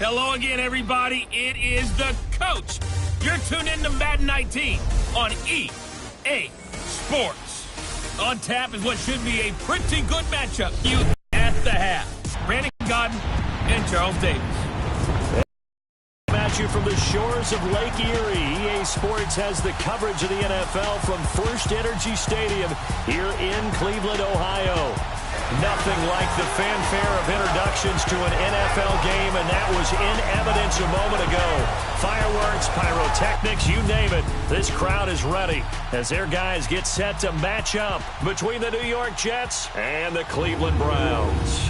Hello again, everybody. It is the coach. You're tuned in to Madden 19 on EA Sports. On tap is what should be a pretty good matchup. You at the half. Brandon Godden and Charles Davis. Match you from the shores of Lake Erie. EA Sports has the coverage of the NFL from First Energy Stadium here in Cleveland, Ohio. Nothing like the fanfare of introductions to an NFL game, and that was in evidence a moment ago. Fireworks, pyrotechnics, you name it. This crowd is ready as their guys get set to match up between the New York Jets and the Cleveland Browns.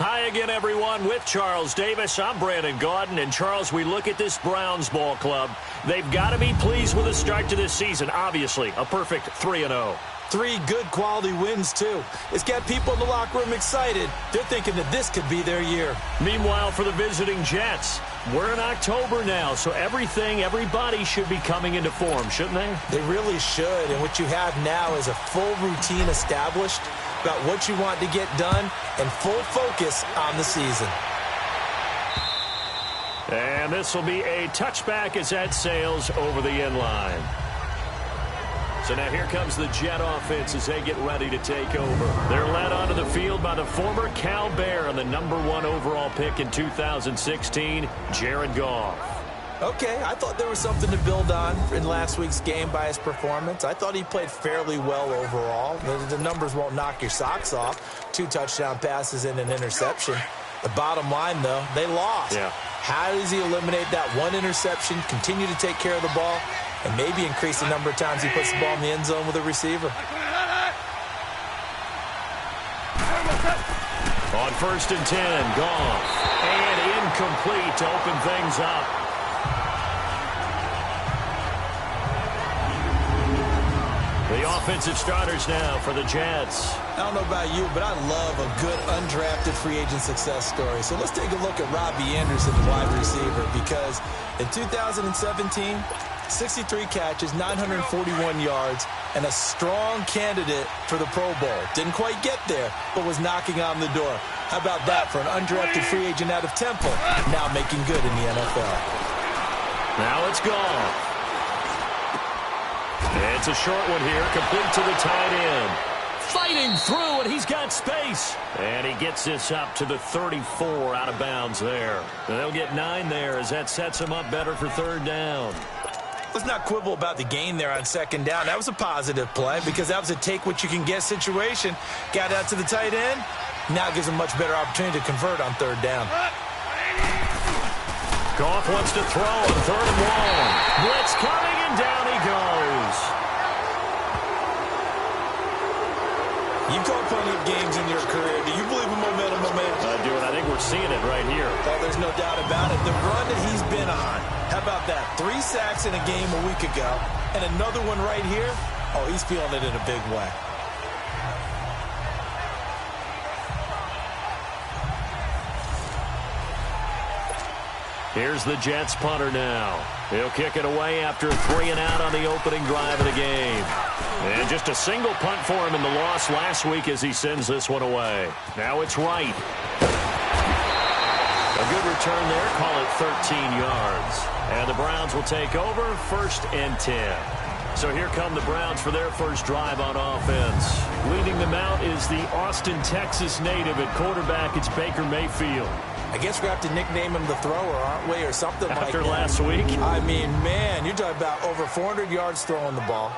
Hi again, everyone, with Charles Davis. I'm Brandon Gaudin. And, Charles, we look at this Browns ball club. They've got to be pleased with the start to this season. Obviously, a perfect 3-0. 3 good quality wins, too. It's got people in the locker room excited. They're thinking that this could be their year. Meanwhile, for the visiting Jets, we're in October now, so everybody should be coming into form, shouldn't they? They really should, and what you have now is a full routine established about what you want to get done and full focus on the season. And this will be a touchback as that sails over the end line. So now here comes the Jet offense as they get ready to take over. They're led onto the field by the former Cal Bear and the #1 overall pick in 2016, Jared Goff. Okay, I thought there was something to build on in last week's game by his performance. I thought he played fairly well overall. The numbers won't knock your socks off. 2 touchdown passes and an interception. The bottom line, though, they lost. Yeah. How does he eliminate that 1 interception, continue to take care of the ball, and maybe increase the number of times he puts the ball in the end zone with a receiver? On 1st and 10, Goff. And incomplete to open things up. The offensive starters now for the Jets. I don't know about you, but I love a good undrafted free agent success story. So let's take a look at Robbie Anderson, the wide receiver, because in 2017, 63 catches, 941 yards, and a strong candidate for the Pro Bowl. Didn't quite get there, but was knocking on the door. How about that for an undrafted free agent out of Temple, now making good in the NFL? Now it's Goff. It's a short one here, complete to the tight end. Fighting through, and he's got space. And he gets this up to the 34 out of bounds there. And they'll get 9 there as that sets him up better for 3rd down. Let's not quibble about the gain there on 2nd down. That was a positive play because that was a take-what-you-can-get situation. Got out to the tight end. Now gives him a much better opportunity to convert on 3rd down. Goff wants to throw on 3rd and long. Blitz coming, and down he goes. You've called plenty of games in your career. Do you believe in momentum? I do, and I think we're seeing it right here. Oh, there's no doubt about it. The run that he's been on. How about that? 3 sacks in a game a week ago, and another one right here. Oh, he's feeling it in a big way. Here's the Jets punter now. He'll kick it away after 3 and out on the opening drive of the game. And just a single punt for him in the loss last week as he sends this one away. Now it's Wright. A good return there. Call it 13 yards. And the Browns will take over 1st and 10. So here come the Browns for their first drive on offense. Leading them out is the Austin, Texas native at quarterback. It's Baker Mayfield. I guess we're going to have to nickname him the thrower, aren't we, or something like that. After last week? I mean, man, you're talking about over 400 yards throwing the ball.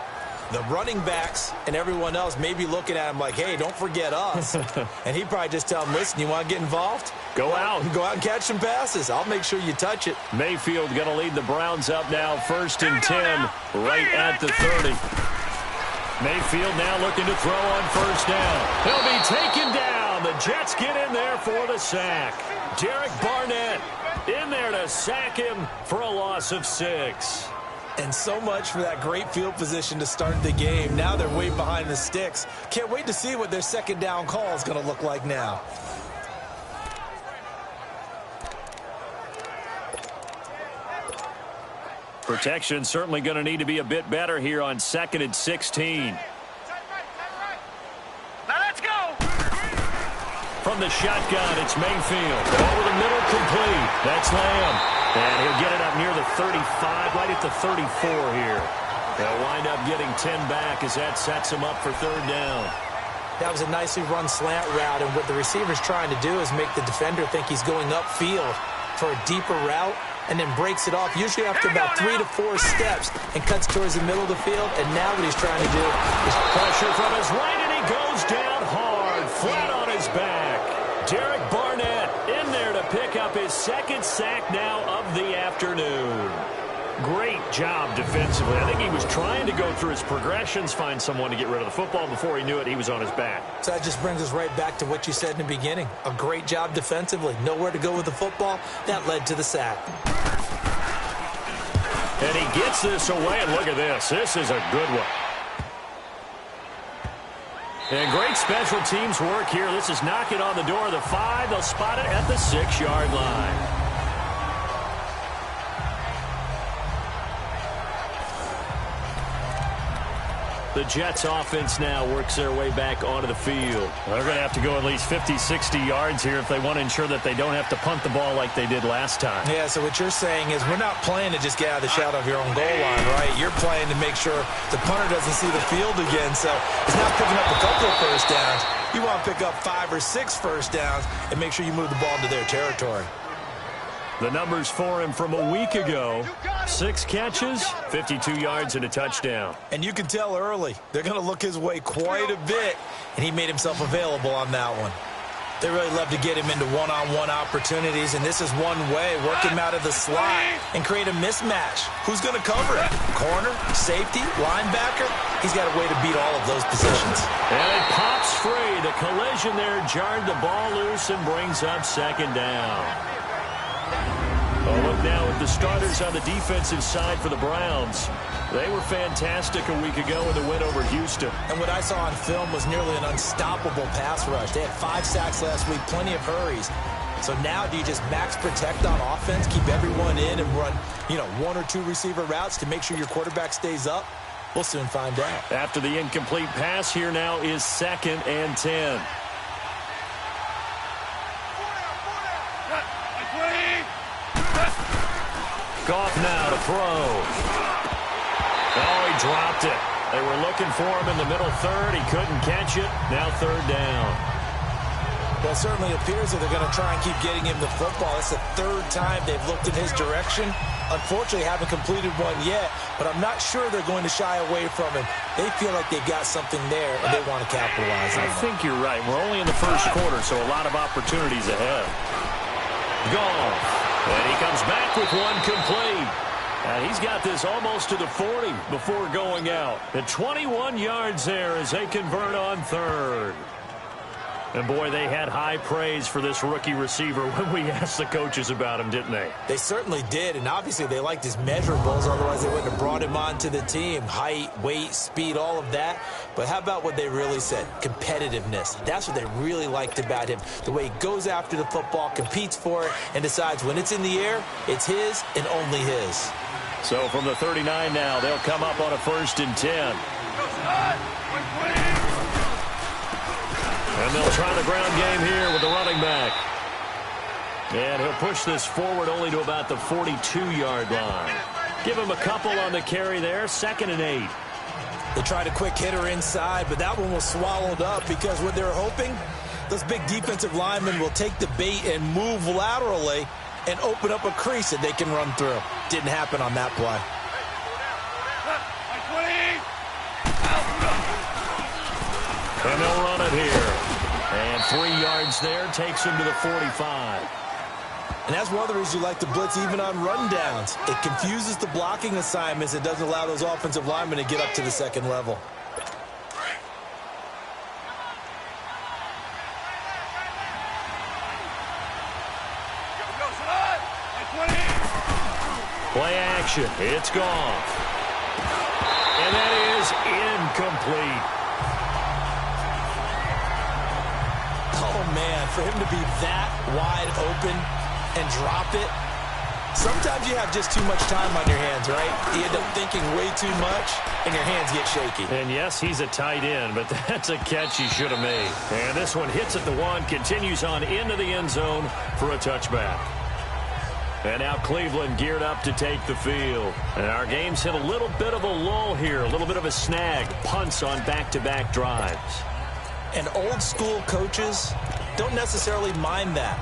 The running backs and everyone else may be looking at him like, hey, don't forget us. And he'd probably just tell him, listen, you want to get involved? Go out. Go out and catch some passes. I'll make sure you touch it. Mayfield going to lead the Browns up now 1st and 10 right at the 30. Mayfield now looking to throw on 1st down. He'll be taken down. The Jets get in there for the sack. Derek Barnett in there to sack him for a loss of 6. And so much for that great field position to start the game. Now they're way behind the sticks. Can't wait to see what their 2nd down call is going to look like now. Protection certainly going to need to be a bit better here on 2nd and 16. From the shotgun, it's Mayfield. Over the middle, complete. That's Lamb. And he'll get it up near the 35, right at the 34 here. They'll wind up getting 10 back as that sets him up for third down. That was a nicely run slant route, and what the receiver's trying to do is make the defender think he's going upfield for a deeper route, and then breaks it off, usually after about 3 to 4 steps, and cuts towards the middle of the field. And now what he's trying to do is pressure from his right, and he goes down hard, flat on his back. Derek Barnett in there to pick up his second sack now of the afternoon. Great job defensively. I think he was trying to go through his progressions, find someone to get rid of the football. Before he knew it, he was on his back. So that just brings us right back to what you said in the beginning. A great job defensively. Nowhere to go with the football. That led to the sack. And he gets this away, and look at this. This is a good one. And great special teams work here. This is knocking on the door of the 5. They'll spot it at the 6-yard line. The Jets offense now works their way back onto the field. They're going to have to go at least 50, 60 yards here if they want to ensure that they don't have to punt the ball like they did last time. Yeah, so what you're saying is we're not playing to just get out of the shadow of your own goal line, right? You're playing to make sure the punter doesn't see the field again. So it's not picking up a couple of first downs. You want to pick up 5 or 6 first downs and make sure you move the ball into their territory. The numbers for him from a week ago: 6 catches, 52 yards, and a touchdown. And you can tell early they're going to look his way quite a bit, and he made himself available on that one. They really love to get him into one-on-one opportunities, and this is one way. Work him out of the slot and create a mismatch. Who's going to cover it? Corner, safety, linebacker? He's got a way to beat all of those positions. And it pops free. The collision there jarred the ball loose and brings up second down. Oh, look now at the starters on the defensive side for the Browns. They were fantastic a week ago in the win over Houston. And what I saw on film was nearly an unstoppable pass rush. They had 5 sacks last week, plenty of hurries. So now do you just max protect on offense, keep everyone in, and run, 1 or 2 receiver routes to make sure your quarterback stays up? We'll soon find out. After the incomplete pass, here now is 2nd and 10. Goff now to throw. Oh, he dropped it. They were looking for him in the middle third. He couldn't catch it. Now third down. Well, it certainly appears that they're going to try and keep getting him the football. It's the 3rd time they've looked in his direction. Unfortunately, haven't completed one yet, but I'm not sure they're going to shy away from him. They feel like they've got something there, and they want to capitalize on it. I think you're right. We're only in the first quarter, so a lot of opportunities ahead. Goff. And he comes back with one complete. And he's got this almost to the 40 before going out. And 21 yards there as they convert on 3rd. And, boy, they had high praise for this rookie receiver when we asked the coaches about him, didn't they? They certainly did, and obviously they liked his measurables. Otherwise, they wouldn't have brought him onto the team. Height, weight, speed, all of that. But how about what they really said? Competitiveness. That's what they really liked about him. The way he goes after the football, competes for it, and decides when it's in the air, it's his and only his. So from the 39 now, they'll come up on a 1st and 10. And they'll try the ground game here with the running back. And he'll push this forward only to about the 42-yard line. Give him a couple on the carry there. 2nd and 8. They tried a quick hitter inside, but that one was swallowed up because what they're hoping, those big defensive linemen will take the bait and move laterally and open up a crease that they can run through. Didn't happen on that play. And they'll run it here. And 3 yards there takes him to the 45. And that's one of the reasons you like to blitz even on rundowns. It confuses the blocking assignments. It doesn't allow those offensive linemen to get up to the 2nd level. Play action. It's gone. And that is incomplete. Oh, man, for him to be that wide open and drop it, Sometimes you have just too much time on your hands, right? You end up thinking way too much, and your hands get shaky. And yes, he's a tight end, but that's a catch he should have made. And this one hits at the 1, continues on into the end zone for a touchback. And now Cleveland geared up to take the field. And our game's hit a little bit of a lull here, a little bit of a snag. Punts on back-to-back drives. And old-school coaches don't necessarily mind that.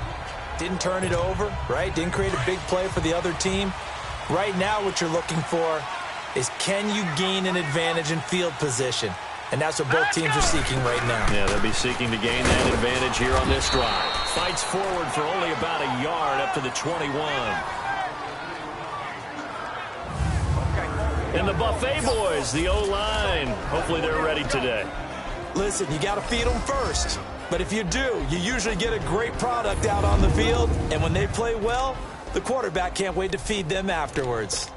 Didn't turn it over, right? Didn't create a big play for the other team. Right now what you're looking for is, can you gain an advantage in field position? And that's what both teams are seeking right now. Yeah, they'll be seeking to gain that advantage here on this drive. Fights forward for only about a yard up to the 21. And the Buffet boys, the O-line, hopefully they're ready today. Listen, you got to feed them first. But if you do, you usually get a great product out on the field. And when they play well, the quarterback can't wait to feed them afterwards.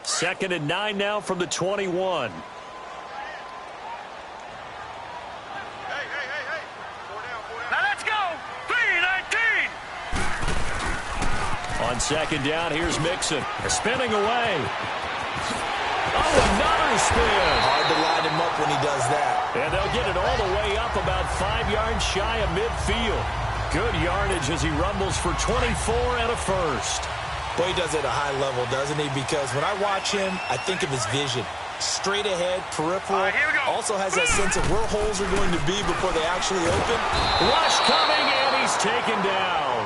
2nd and 9 now from the 21. Now let's go. 3-19. On 2nd down, here's Mixon. Spinning away. Oh, another spin. Hard to line him up when he does that. And they'll get it all the way up about 5 yards shy of midfield. Good yardage as he rumbles for 24 and a first. Boy, he does it at a high level, doesn't he? Because when I watch him, I think of his vision. Straight ahead, peripheral. Also has that sense of where holes are going to be before they actually open. Rush coming, and he's taken down.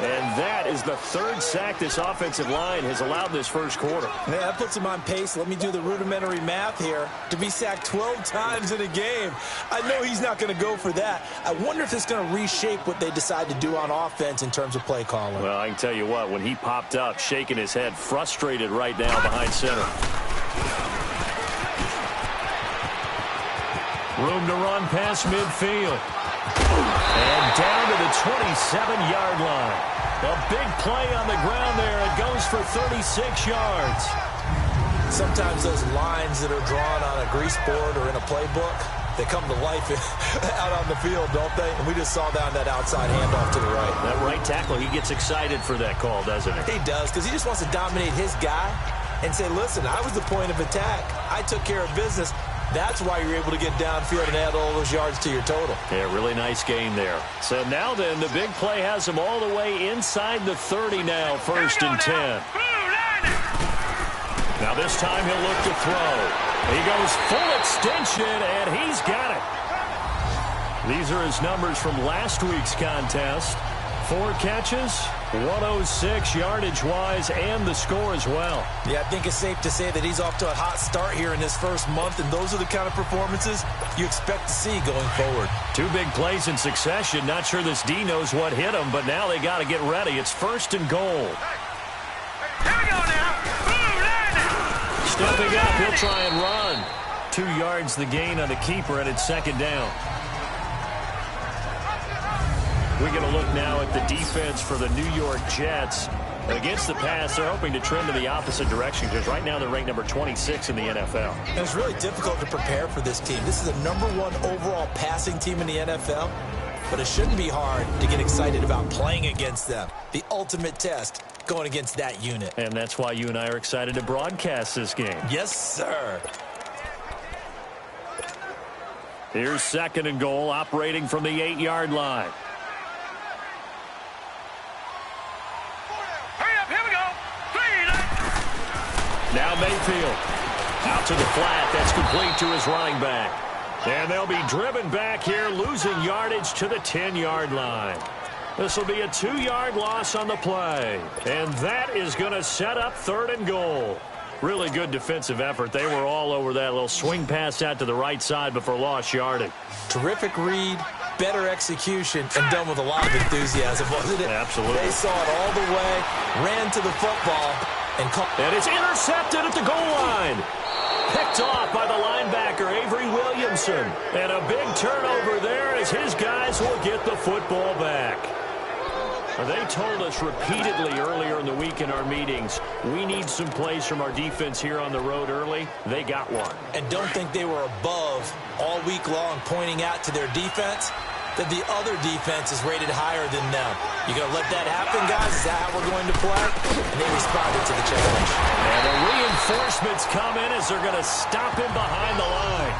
And that is the 3rd sack this offensive line has allowed this first quarter. Yeah, that puts him on pace. Let me do the rudimentary math here. To be sacked 12 times in a game. I know he's not going to go for that. I wonder if it's going to reshape what they decide to do on offense in terms of play calling. Well, I can tell you what, when he popped up, shaking his head, frustrated right now behind center. Room to run past midfield. And down to the 27-yard line. A big play on the ground there. It goes for 36 yards. Sometimes those lines that are drawn on a grease board or in a playbook, they come to life out on the field, don't they? And we just saw that outside handoff to the right. That right tackle, he gets excited for that call, doesn't he? He does, because he just wants to dominate his guy and say, listen, I was the point of attack. I took care of business. That's why you're able to get downfield and add all those yards to your total. Yeah, really nice game there. So now then, the big play has him all the way inside the 30 now, 1st and 10. Now this time he'll look to throw. He goes full extension, and he's got it. These are his numbers from last week's contest. 4 catches, 106 yardage-wise, and the score as well. Yeah, I think it's safe to say that he's off to a hot start here in this first month, and those are the kind of performances you expect to see going forward. 2 big plays in succession. Not sure this D knows what hit him, but now they got to get ready. It's 1st and goal. Here we go now. Stepping up, he'll try and run. 2 yards the gain on the keeper, and it's 2nd down. We're going to look now at the defense for the New York Jets. Against the pass, they're hoping to trend in the opposite direction because right now they're ranked number 26 in the NFL. And it's really difficult to prepare for this team. This is a #1 overall passing team in the NFL, but it shouldn't be hard to get excited about playing against them. The ultimate test going against that unit. And that's why you and I are excited to broadcast this game. Yes, sir. Here's 2nd and goal, operating from the 8-yard line. Now Mayfield out to the flat. That's complete to his running back. And they'll be driven back here, losing yardage to the 10-yard line. This will be a 2-yard loss on the play. And that is going to set up 3rd and goal. Really good defensive effort. They were all over that little swing pass out to the right side before lost yardage. Terrific read, better execution, and done with a lot of enthusiasm, wasn't it? Absolutely. They saw it all the way, ran to the football, and it's intercepted at the goal line. Picked off by the linebacker, Avery Williamson. And a big turnover there as his guys will get the football back. They told us repeatedly earlier in the week in our meetings, we need some plays from our defense here on the road early. They got one. And don't think they were above all week long pointing out to their defense. that the other defense is rated higher than them. You going to let that happen, guys? Is that how we're going to play? And they responded to the challenge. And the reinforcements come in as they're going to stop him behind the line.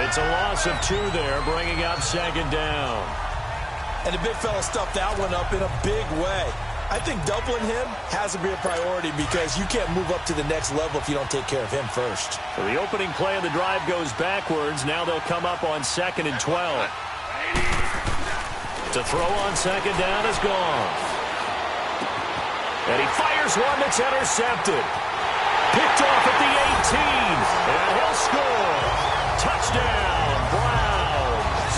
It's a loss of 2 there, bringing up 2nd down. And the big fella stuffed that one up in a big way. I think doubling him has to be a priority because you can't move up to the next level if you don't take care of him first. So the opening play of the drive goes backwards. Now they'll come up on 2nd and 12. To throw on 2nd down is gone. And he fires one that's intercepted. Picked off at the 18. And he'll score. Touchdown, Browns.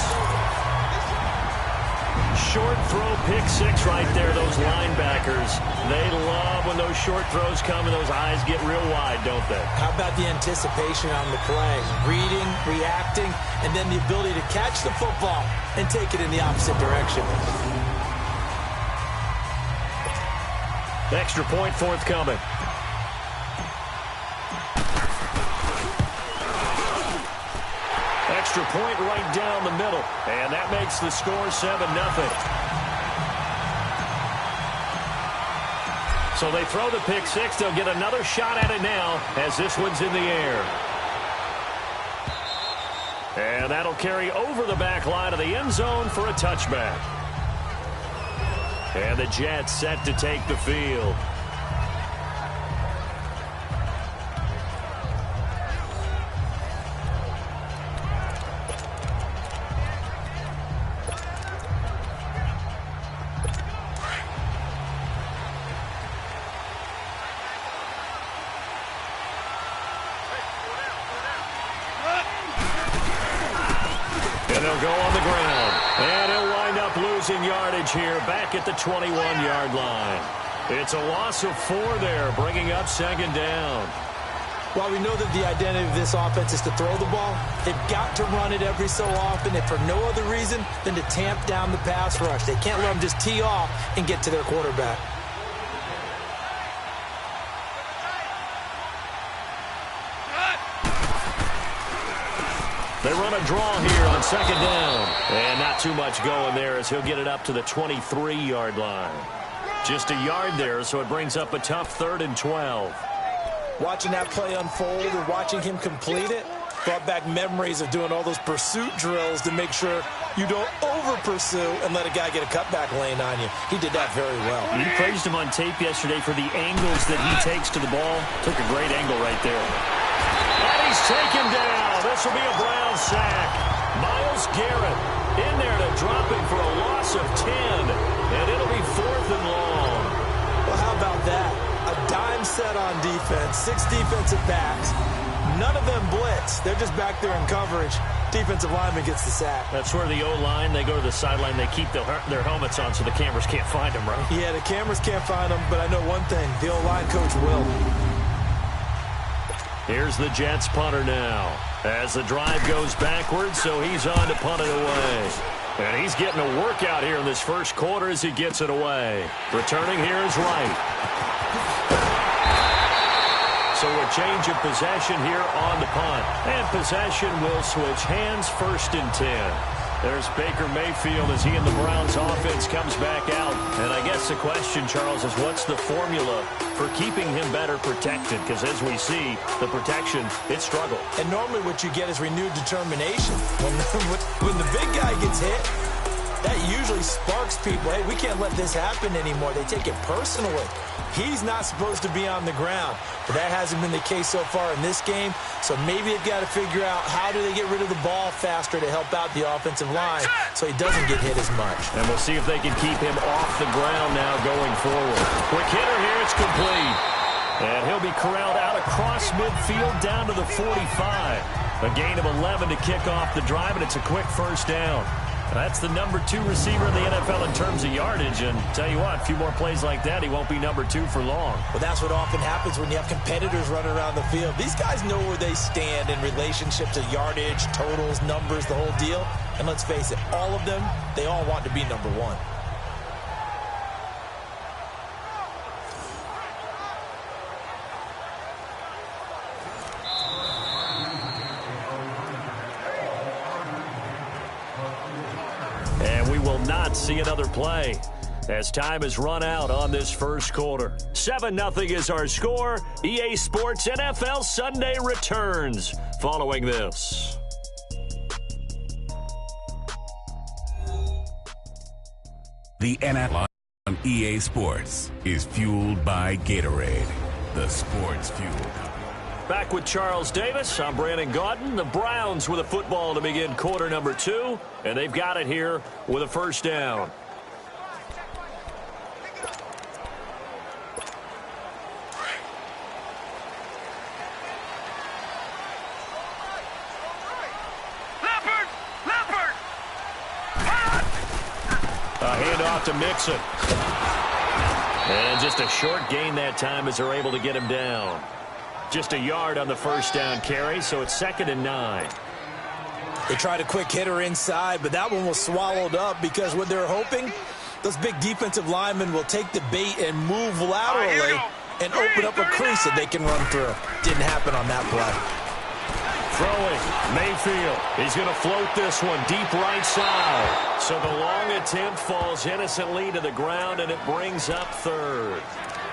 Short throw, pick 6 right there, those linebackers. They love when those short throws come and those eyes get real wide, don't they? How about the anticipation on the play? Reading, reacting, and then the ability to catch the football and take it in the opposite direction. Extra point forthcoming. Extra point right down the middle. And that makes the score 7-0. So they throw the pick 6. They'll get another shot at it now as this one's in the air. And that'll carry over the back line of the end zone for a touchback. And the Jets set to take the field. They'll go on the ground. And he'll wind up losing yardage here back at the 21-yard line. It's a loss of 4 there, bringing up 2nd down. While we know that the identity of this offense is to throw the ball, they've got to run it every so often, if for no other reason than to tamp down the pass rush. They can't let them just tee off and get to their quarterback. They run a draw here on 2nd down. And not too much going there as he'll get it up to the 23-yard line. Just a yard there, so it brings up a tough 3rd and 12. Watching that play unfold or watching him complete it brought back memories of doing all those pursuit drills to make sure you don't over-pursue and let a guy get a cutback lane on you. He did that very well. You praised him on tape yesterday for the angles that he takes to the ball. Took a great angle right there. And he's taken down. This will be a Brown sack. Myles Garrett in there to drop him for a loss of 10. And it'll be 4th and long. Well, how about that? A dime set on defense, 6 defensive backs. None of them blitz. They're just back there in coverage. Defensive lineman gets the sack. That's where the O-line, they go to the sideline, they keep their helmets on so the cameras can't find them, right? Yeah, the cameras can't find them, but I know one thing. The O-line coach will. Here's the Jets punter now. As the drive goes backwards, so he's on to punt it away. And he's getting a workout here in this first quarter as he gets it away. Returning here is Wright. So a change of possession here on the punt. And possession will switch hands, 1st and 10. There's Baker Mayfield as he and the Browns offense comes back out. And I guess the question, Charles, is what's the formula for keeping him better protected? Because as we see, the protection, it struggled. And normally what you get is renewed determination. When the big guy gets hit, that usually sparks people. Hey, we can't let this happen anymore. They take it personally. He's not supposed to be on the ground, but that hasn't been the case so far in this game. So maybe they've got to figure out how do they get rid of the ball faster to help out the offensive line so he doesn't get hit as much. And we'll see if they can keep him off the ground now going forward. Quick hitter here, it's complete. And he'll be corralled out across midfield down to the 45. A gain of 11 to kick off the drive, and it's a quick 1st down. That's the number 2 receiver in the NFL in terms of yardage. And tell you what, a few more plays like that, he won't be number 2 for long. Well, that's what often happens when you have competitors running around the field. These guys know where they stand in relationship to yardage, totals, numbers, the whole deal. And let's face it, all of them, they all want to be number 1. will not see another play as time has run out on this first quarter. 7-0 is our score. EA Sports NFL Sunday returns following this. The NFL on EA Sports is fueled by Gatorade, the sports fuel company. Back with Charles Davis. I'm Brandon Gaudin. The Browns with a football to begin quarter number 2, and they've got it here with a first down. A handoff to Mixon. And just a short gain that time as they're able to get him down. Just a yard on the first down carry, so it's 2nd and 9. They tried a quick hitter inside, but that one was swallowed up because what they're hoping, those big defensive linemen will take the bait and move laterally and open up a crease that they can run through. Didn't happen on that play. Throwing, Mayfield. He's going to float this one deep right side. So the long attempt falls innocently to the ground, and it brings up 3rd.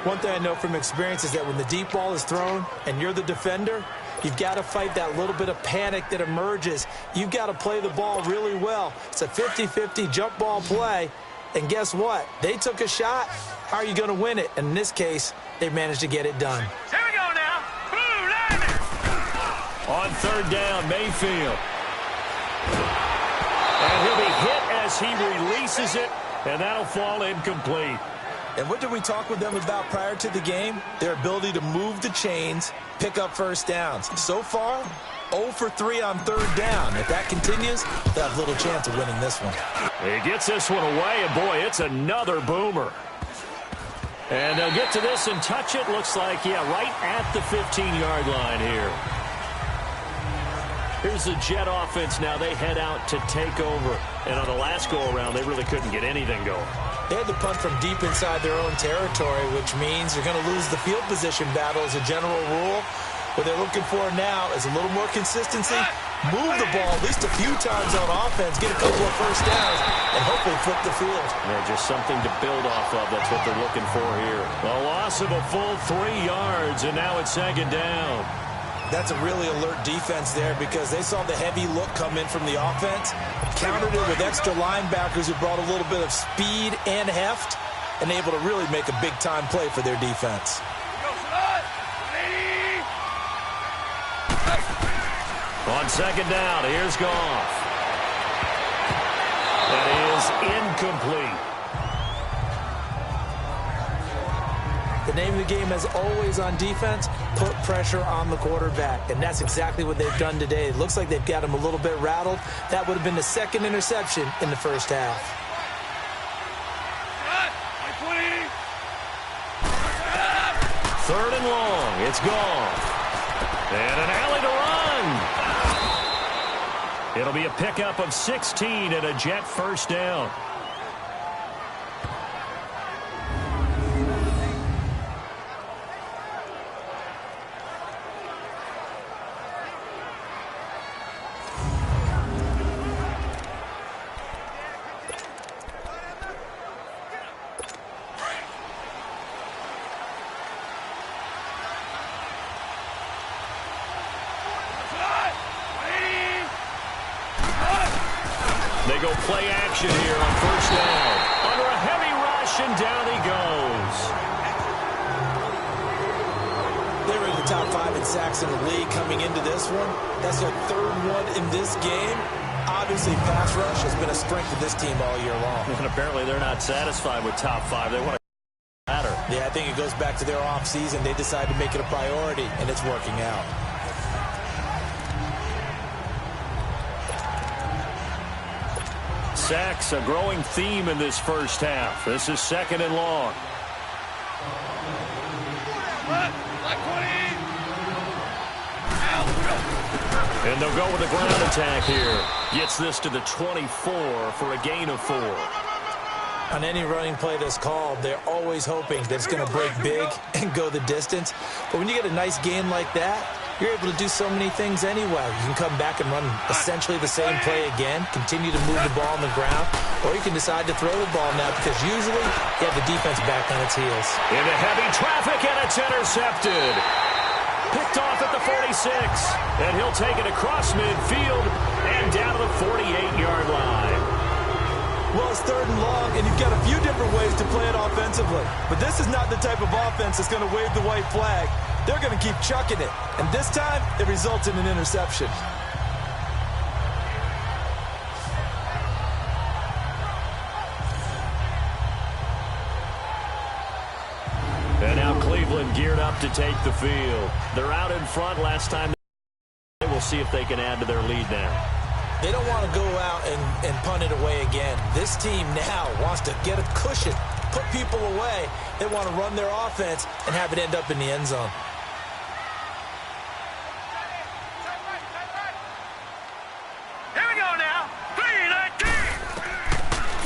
One thing I know from experience is that when the deep ball is thrown and you're the defender, you've got to fight that little bit of panic that emerges. You've got to play the ball really well. It's a 50-50 jump ball play, and guess what? They took a shot. How are you going to win it? And in this case, they managed to get it done. Here we go now. Blue liner. On 3rd down, Mayfield. And he'll be hit as he releases it, and that'll fall incomplete. And what did we talk with them about prior to the game? Their ability to move the chains, pick up first downs. So far, 0 for 3 on 3rd down. If that continues, they'll have little chance of winning this one. He gets this one away, and boy, it's another boomer. And they'll get to this and touch it. Looks like, yeah, right at the 15-yard line here. Here's the Jet offense now. They head out to take over. And on the last go-around, they really couldn't get anything going. They had to punt from deep inside their own territory, which means you're going to lose the field position battle as a general rule. What they're looking for now is a little more consistency, move the ball at least a few times on offense, get a couple of first downs, and hopefully flip the field. Yeah, just something to build off of. That's what they're looking for here. A loss of a full 3 yards, and now it's 2nd down. That's a really alert defense there because they saw the heavy look come in from the offense, countered it with extra linebackers who brought a little bit of speed and heft, and able to really make a big-time play for their defense. On 2nd down, here's Goff. That is incomplete. The name of the game, as always on defense, put pressure on the quarterback. And that's exactly what they've done today. It looks like they've got him a little bit rattled. That would have been the 2nd interception in the first half. 3rd and long. It's Goff. And an alley to run. It'll be a pickup of 16 and a Jet first down. They go play action here on first down. Under a heavy rush, and down he goes. They were in the top 5 in sacks in the league coming into this one. That's their 3rd one in this game. Obviously, pass rush has been a strength of this team all year long. And apparently they're not satisfied with top 5. They want to matter. Yeah, I think it goes back to their offseason. They decided to make it a priority, and it's working out. Sacks, a growing theme in this first half. This is 2nd and long. And they'll go with the ground attack here. Gets this to the 24 for a gain of 4. On any running play that's called, they're always hoping that it's going to break big and go the distance. But when you get a nice gain like that, you're able to do so many things anyway. You can come back and run essentially the same play again, continue to move the ball on the ground, or you can decide to throw the ball now because usually you have the defense back on its heels. Into heavy traffic, and it's intercepted. Picked off at the 46, and he'll take it across midfield and down to the 48-yard line. Well, it's 3rd and long, and you've got a few different ways to play it offensively. But this is not the type of offense that's going to wave the white flag. They're going to keep chucking it. And this time, it results in an interception. And now Cleveland geared up to take the field. They're out in front last time. We'll see if they can add to their lead now. They don't want to go out and punt it away again. This team now wants to get a cushion, put people away. They want to run their offense and have it end up in the end zone. Here we go now. 3-19.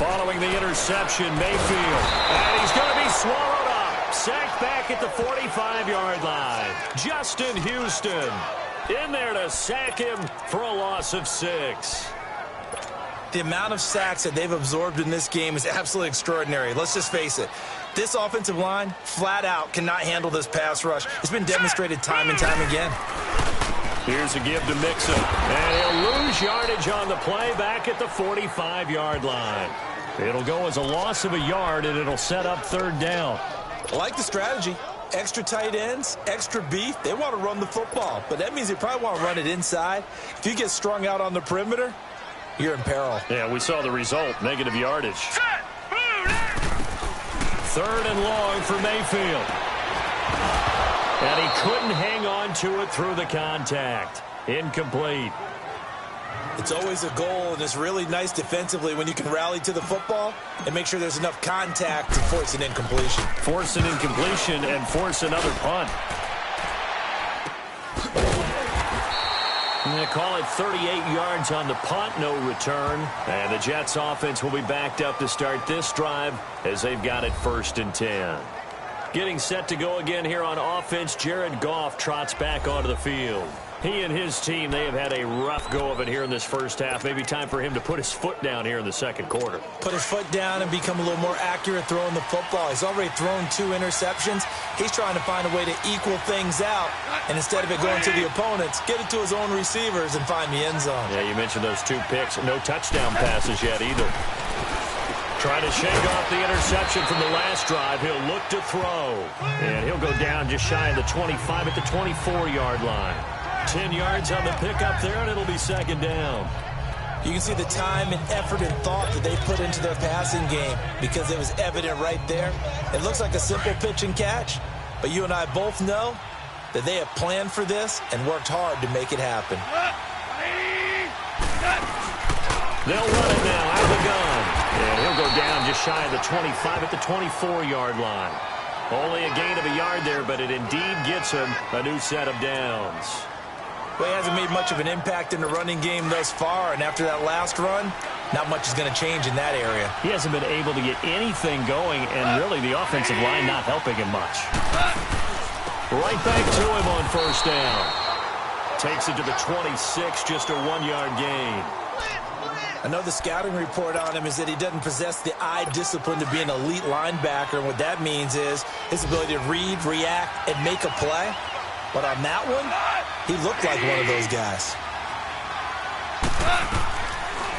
Following the interception, Mayfield. And he's going to be swallowed up. Sacked back at the 45-yard line. Justin Houston in there to sack him for a loss of 6. The amount of sacks that they've absorbed in this game is absolutely extraordinary. Let's just face it. This offensive line, flat out, cannot handle this pass rush. It's been demonstrated time and time again. Here's a give to Mixon. And he'll lose yardage on the play back at the 45-yard line. It'll go as a loss of a yard, and it'll set up 3rd down. I like the strategy. Extra tight ends, extra beef. They want to run the football, but that means they probably want to run it inside. If you get strung out on the perimeter, you're in peril. Yeah, we saw the result, negative yardage. 3rd and long for Mayfield. And he couldn't hang on to it through the contact. Incomplete. It's always a goal, and it's really nice defensively when you can rally to the football and make sure there's enough contact to force an incompletion. Force an incompletion and force another punt. And they call it 38 yards on the punt, no return. And the Jets offense will be backed up to start this drive as they've got it 1st and 10. Getting set to go again here on offense, Jared Goff trots back onto the field. He and his team, they have had a rough go of it here in this first half. Maybe time for him to put his foot down here in the 2nd quarter. Put his foot down and become a little more accurate throwing the football. He's already thrown 2 interceptions. He's trying to find a way to equal things out. And instead of it going to the opponents, get it to his own receivers and find the end zone. Yeah, you mentioned those 2 picks. No touchdown passes yet either. Trying to shake off the interception from the last drive. He'll look to throw. And he'll go down just shy of the 25 at the 24-yard line. 10 yards on the pickup there, and it'll be 2nd down. You can see the time and effort and thought that they put into their passing game because it was evident right there. It looks like a simple pitch and catch, but you and I both know that they have planned for this and worked hard to make it happen. They'll run it now out of the gun. And he'll go down just shy of the 25 at the 24-yard line. Only a gain of a yard there, but it indeed gets him a new set of downs. Well, he hasn't made much of an impact in the running game thus far, and after that last run, not much is going to change in that area. He hasn't been able to get anything going, and really the offensive line not helping him much. Right back to him on 1st down. Takes it to the 26, just a 1-yard gain. I know the scouting report on him is that he doesn't possess the eye discipline to be an elite linebacker, and what that means is his ability to read, react, and make a play. But on that one, he looked like one of those guys.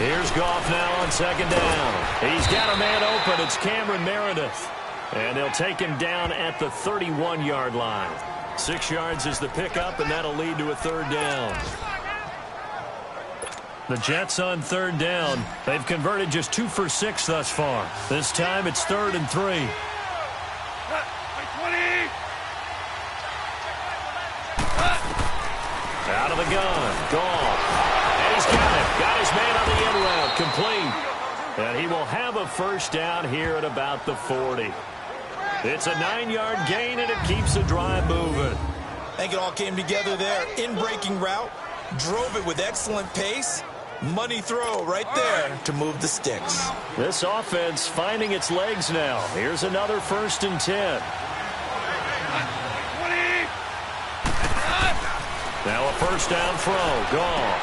Here's Goff now on 2nd down. He's got a man open. It's Cameron Meredith. And they'll take him down at the 31-yard line. 6 yards is the pickup, and that'll lead to a 3rd down. The Jets on 3rd down. They've converted just 2 for 6 thus far. This time it's 3rd and 3. Out of the gun. Goff. And he's got it. Got his man on the end route. Complete. And he will have a 1st down here at about the 40. It's a 9-yard gain, and it keeps the drive moving. I think it all came together there. In-breaking route. Drove it with excellent pace. Money throw right there to move the sticks. This offense finding its legs now. Here's another 1st and 10. Now a first down throw. Gone.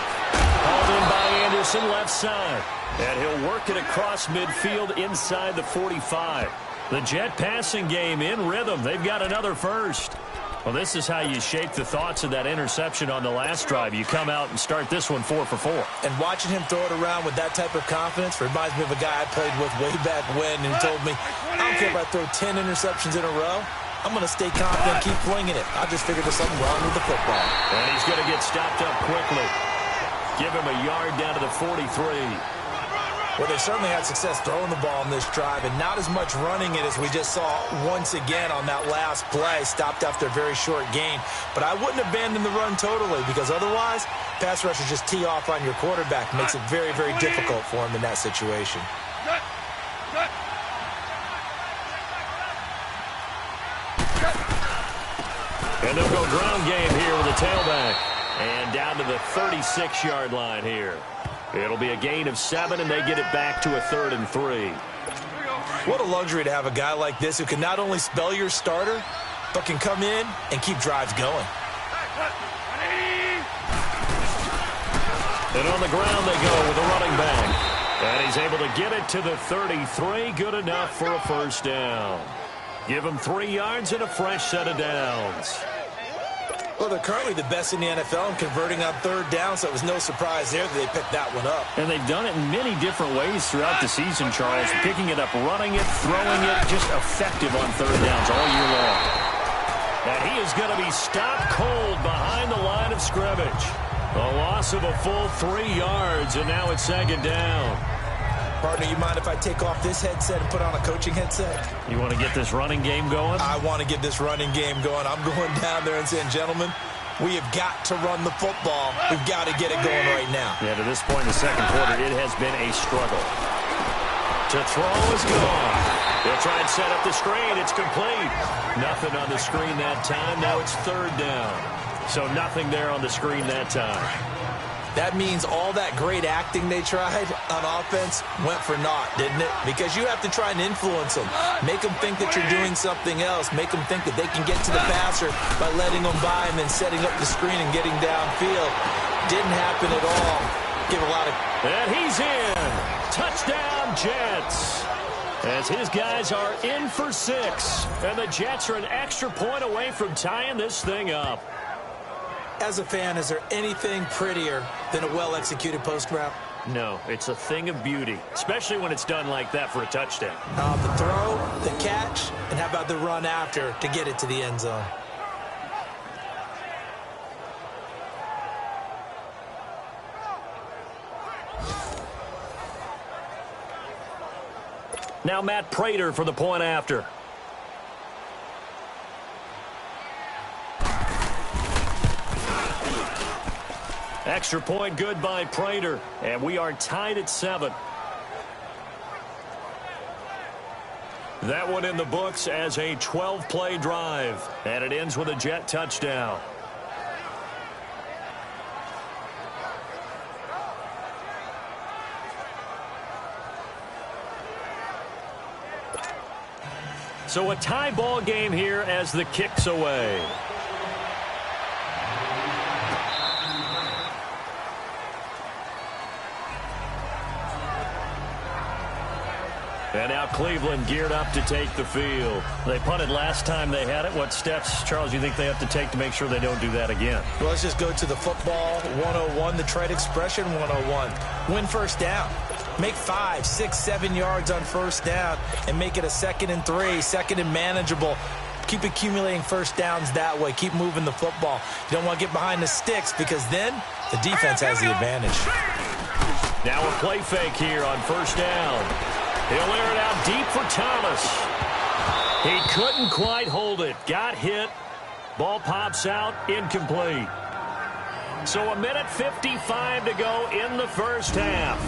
Hauled in by Anderson, left side. And he'll work it across midfield inside the 45. The Jet passing game in rhythm. They've got another first. Well, this is how you shake the thoughts of that interception on the last drive. You come out and start this one 4 for 4. And watching him throw it around with that type of confidence reminds me of a guy I played with way back when, and he told me, I don't care if I throw 10 interceptions in a row. I'm going to stay confident and keep flinging it. I just figured there's something wrong with the football. And he's going to get stopped up quickly. Give him a yard down to the 43. Well, they certainly had success throwing the ball in this drive, and not as much running it as we just saw once again on that last play, stopped after a very short gain. But I wouldn't abandon the run totally, because otherwise, pass rushers just tee off on your quarterback. It makes it very, very difficult for him in that situation. And they'll go ground game here with a tailback. And down to the 36-yard line here. It'll be a gain of 7, and they get it back to a 3rd and 3. What a luxury to have a guy like this who can not only spell your starter, but can come in and keep drives going. And on the ground they go with a running back. And he's able to get it to the 33. Good enough for a first down. Give him 3 yards and a fresh set of downs. Well, they're currently the best in the NFL in converting on 3rd down, so it was no surprise there that they picked that one up. And they've done it in many different ways throughout the season, Charles. Picking it up, running it, throwing it, just effective on 3rd downs all year long. And he is going to be stopped cold behind the line of scrimmage. A loss of a full 3 yards, and now it's 2nd down. Partner, you mind if I take off this headset and put on a coaching headset? You want to get this running game going? I want to get this running game going. I'm going down there and saying, gentlemen, we have got to run the football. We've got to get it going right now. Yeah, to this point in the second quarter, it has been a struggle. To throw is gone. They'll try and set up the screen. It's complete. Nothing on the screen that time. Now it's 3rd down. So nothing there on the screen that time. That means all that great acting they tried on offense went for naught, didn't it? Because you have to try and influence them. Make them think that you're doing something else. Make them think that they can get to the passer by letting them by and then setting up the screen and getting downfield. Didn't happen at all. Give a lot of... And he's in. Touchdown, Jets. As his guys are in for 6. And the Jets are an extra point away from tying this thing up. As a fan, is there anything prettier than a well-executed post route? No, it's a thing of beauty, especially when it's done like that for a touchdown. The throw, the catch, and how about the run after to get it to the end zone? Now Matt Prater for the point after. Extra point good by Prater, and we are tied at 7. That one in the books as a 12-play drive, and it ends with a Jet touchdown. So a tie ball game here as the kick's away. And now Cleveland geared up to take the field. They punted last time they had it. What steps, Charles, do you think they have to take to make sure they don't do that again? Well, let's just go to the football 101, the trade expression 101. Win first down. Make 5, 6, 7 yards on first down and make it a 2nd and 3, 2nd and manageable. Keep accumulating first downs that way. Keep moving the football. You don't want to get behind the sticks because then the defense has the advantage. Now a play fake here on first down. He'll air it out deep for Thomas. He couldn't quite hold it. Got hit. Ball pops out. Incomplete. So a minute 55 to go in the first half.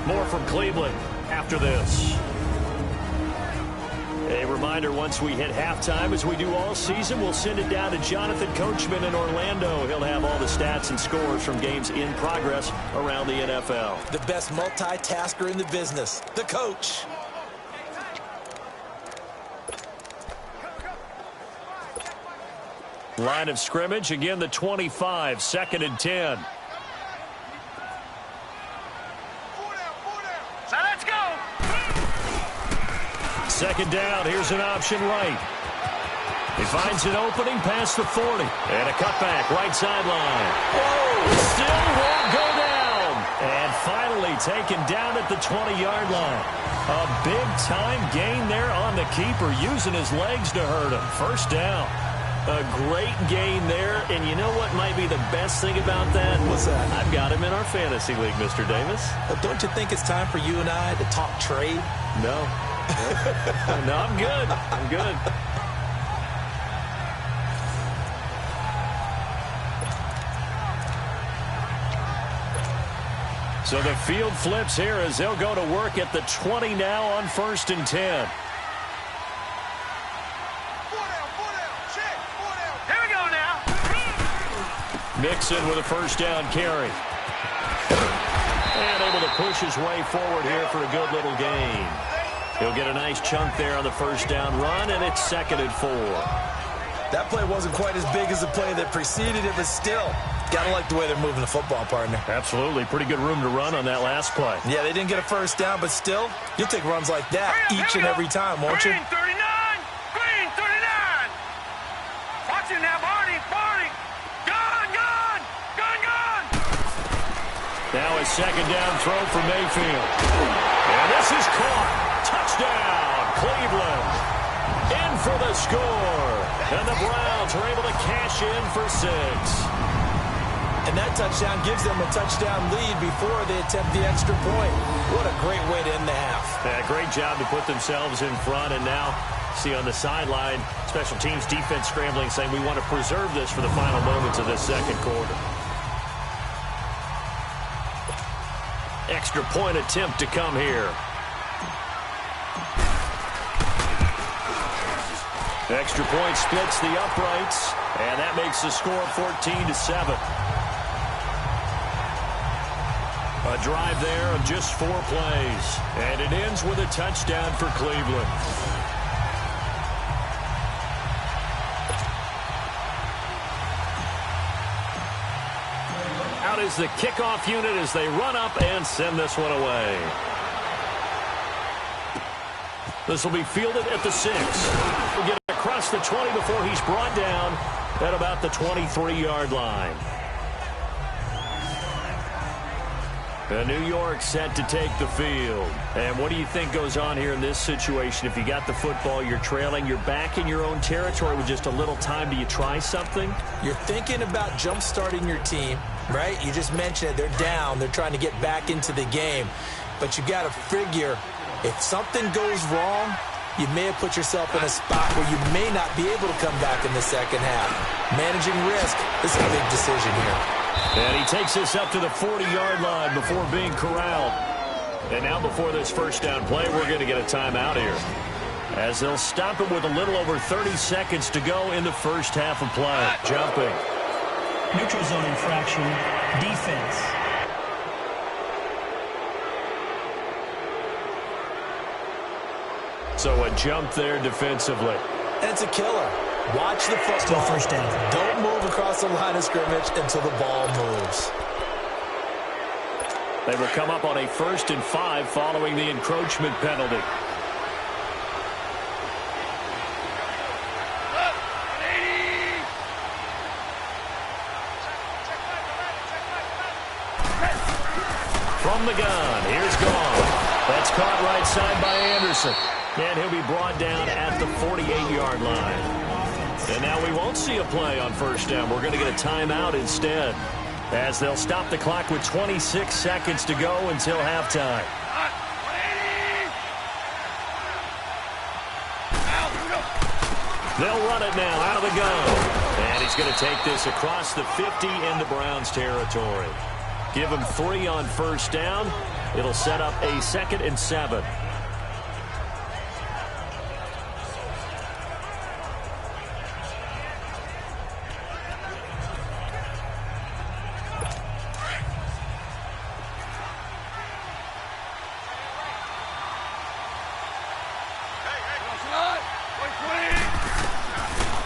More from Cleveland after this. A reminder, once we hit halftime, as we do all season, we'll send it down to Jonathan Coachman in Orlando. He'll have all the stats and scores from games in progress around the NFL. The best multitasker in the business, the coach. Line of scrimmage, again the 25, 2nd and 10. So let's go. 2nd down, here's an option right. He finds an opening past the 40. And a cutback, right sideline. Whoa, still won't go down. And finally taken down at the 20-yard line. A big-time gain there on the keeper, using his legs to hurt him. 1st down. A great gain there, and you know what might be the best thing about that? What's that? I've got him in our fantasy league, Mr. Davis. But don't you think it's time for you and I to talk trade? No. No, I'm good. I'm good. So the field flips here as they'll go to work at the 20 now on 1st and 10. Mixon with a 1st down carry. And able to push his way forward here for a good little gain. He'll get a nice chunk there on the 1st down run, and it's 2nd and 4. That play wasn't quite as big as the play that preceded it, but still, gotta like the way they're moving the football, partner. Absolutely. Pretty good room to run on that last play. Yeah, they didn't get a 1st down, but still, you'll take runs like that each and every time, won't you? Green 39! Green 39! Watch it now, Barney! Barney! Gone! Gone! Gone! Gone! Now a 2nd down throw for Mayfield. And this is caught. Touchdown, Cleveland. In for the score. And the Browns are able to cash in for 6. And that touchdown gives them a touchdown lead before they attempt the extra point. What a great way to end the half. Yeah, great job to put themselves in front. And now, see on the sideline, special teams defense scrambling, saying we want to preserve this for the final moments of this 2nd quarter. Extra point attempt to come here. Extra point splits the uprights, and that makes the score 14-7. A drive there of just 4 plays, and it ends with a touchdown for Cleveland. Out is the kickoff unit as they run up and send this one away. This will be fielded at the 6. We'll get across the 20 before he's brought down at about the 23-yard line. New York set to take the field. And what do you think goes on here in this situation? If you got the football, you're trailing, you're back in your own territory with just a little time. Do you try something? You're thinking about jump-starting your team, right? You just mentioned it. They're down. They're trying to get back into the game. But you got to figure, if something goes wrong, you may have put yourself in a spot where you may not be able to come back in the 2nd half. Managing risk is a big decision here. And he takes this up to the 40-yard line before being corralled. And now before this 1st down play, we're going to get a timeout here, as they'll stop it with a little over 30 seconds to go in the 1st half of play. Jumping. Neutral zone infraction, defense. So a jump there defensively. And it's a killer. Watch the football. Still 1st down. Don't move across the line of scrimmage until the ball moves. They will come up on a 1st and 5 following the encroachment penalty. From the gun, here's Gone. That's caught right side by Anderson. And he'll be brought down at the 48-yard line. And now we won't see a play on 1st down. We're going to get a timeout instead, as they'll stop the clock with 26 seconds to go until halftime. They'll run it now out of the gun. And he's going to take this across the 50 into Browns territory. Give him 3 on 1st down. It'll set up a 2nd and 7.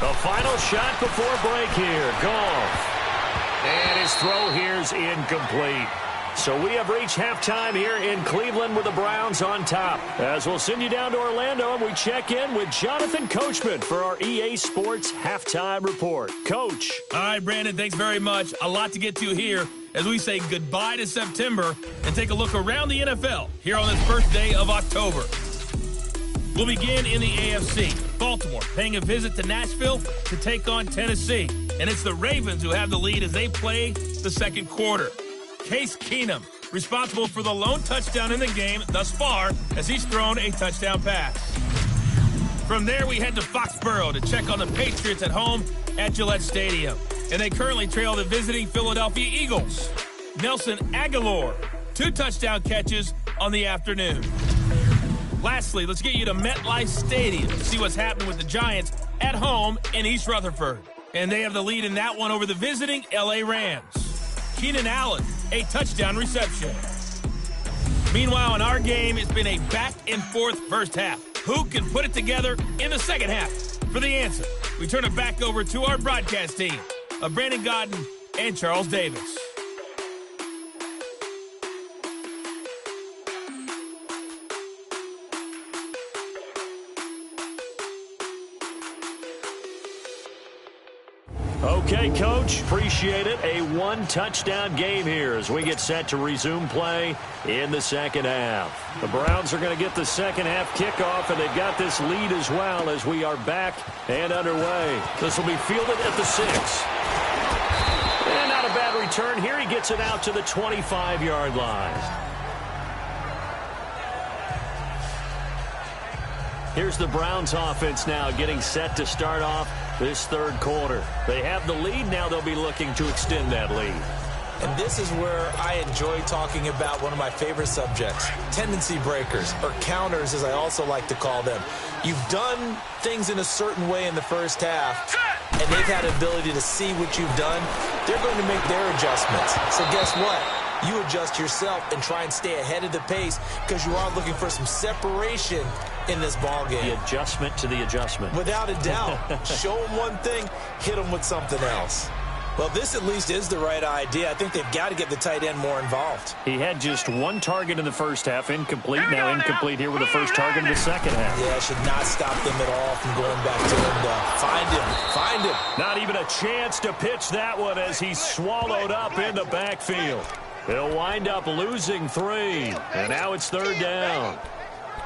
The final final shot before break here. Goff. And his throw here's incomplete. So we have reached halftime here in Cleveland with the Browns on top. As we'll send you down to Orlando, and we check in with Jonathan Coachman for our EA Sports Halftime Report. Coach. All right, Brandon, thanks very much. A lot to get to here as we say goodbye to September and take a look around the NFL here on this first day of October. We'll begin in the AFC. Baltimore paying a visit to Nashville to take on Tennessee. And it's the Ravens who have the lead as they play the second quarter. Case Keenum, responsible for the lone touchdown in the game thus far as he's thrown a touchdown pass. From there, we head to Foxborough to check on the Patriots at home at Gillette Stadium. And they currently trail the visiting Philadelphia Eagles. Nelson Aguilar, 2 touchdown catches on the afternoon. Lastly, let's get you to MetLife Stadium to see what's happening with the Giants at home in East Rutherford. And they have the lead in that one over the visiting L.A. Rams. Keenan Allen, a touchdown reception. Meanwhile, in our game, it's been a back-and-forth first half. Who can put it together in the second half? For the answer, we turn it back over to our broadcast team of Brandon Godden and Charles Davis. Okay, Coach, appreciate it. A 1-touchdown game here as we get set to resume play in the second half. The Browns are going to get the second half kickoff, and they've got this lead as well as we are back and underway. This will be fielded at the 6. And not a bad return here. He gets it out to the 25-yard line. Here's the Browns offense now getting set to start off this third quarter. They have the lead. Now they'll be looking to extend that lead. And this is where I enjoy talking about one of my favorite subjects, tendency breakers, or counters as I also like to call them. You've done things in a certain way in the first half, and they've had an ability to see what you've done. They're going to make their adjustments. So guess what? You adjust yourself and try and stay ahead of the pace because you are looking for some separation in this ball game. The adjustment to the adjustment. Without a doubt. Show them one thing, hit them with something else. Well, this at least is the right idea. I think they've got to get the tight end more involved. He had just 1 target in the first half, incomplete. Now incomplete here with the first target in the second half. Yeah, should not stop them at all from going back to him to find him. Not even a chance to pitch that one as he's swallowed up in the backfield. He'll wind up losing 3, and now it's third down.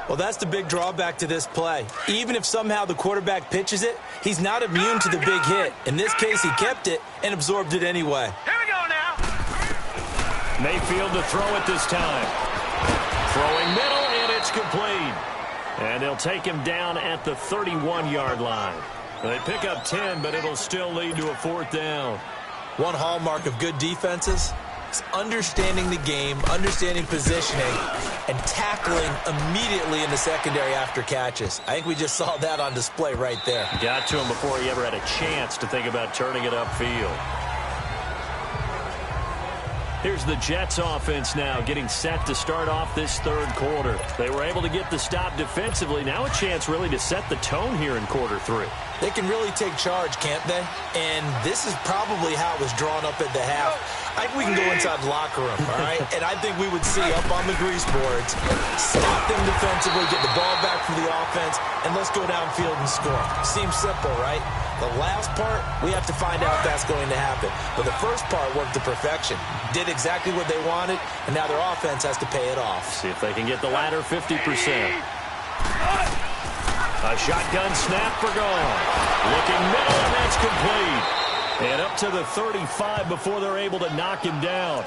Well, that's the big drawback to this play. Even if somehow the quarterback pitches it, he's not immune to the big hit. In this case, he kept it and absorbed it anyway. Here we go now. Mayfield to throw it this time. Throwing middle, and it's complete. And they'll take him down at the 31-yard line. They pick up 10, but it'll still lead to a 4th down. One hallmark of good defenses is understanding the game, understanding positioning, and tackling immediately in the secondary after catches. I think we just saw that on display right there. Got to him before he ever had a chance to think about turning it upfield. Here's the Jets offense now getting set to start off this third quarter. They were able to get the stop defensively. Now a chance really to set the tone here in quarter 3. They can really take charge, can't they? And this is probably how it was drawn up at the half. I think we can go inside the locker room, all right? And I think we would see up on the grease boards, stop them defensively, get the ball back for the offense, and let's go downfield and score. Seems simple, right? The last part, we have to find out if that's going to happen. But the first part worked to perfection. Did exactly what they wanted, and now their offense has to pay it off. See if they can get the latter 50%. A shotgun snap for Goff. Looking middle, and that's complete. And up to the 35 before they're able to knock him down.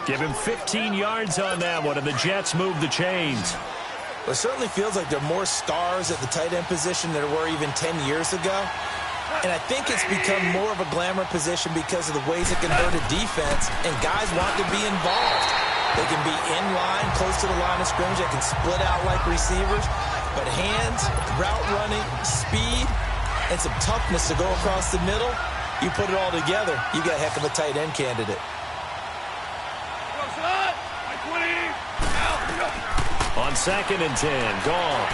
Give him 15 yards on that one, and the Jets move the chains. Well, it certainly feels like there are more stars at the tight end position than there were even 10 years ago. And I think it's become more of a glamour position because of the ways it can hurt a defense, and guys want to be involved. They can be in line, close to the line of scrimmage. They can split out like receivers. But hands, route running, speed, and some toughness to go across the middle, you put it all together, you got a heck of a tight end candidate. On 2nd and 10, Goff.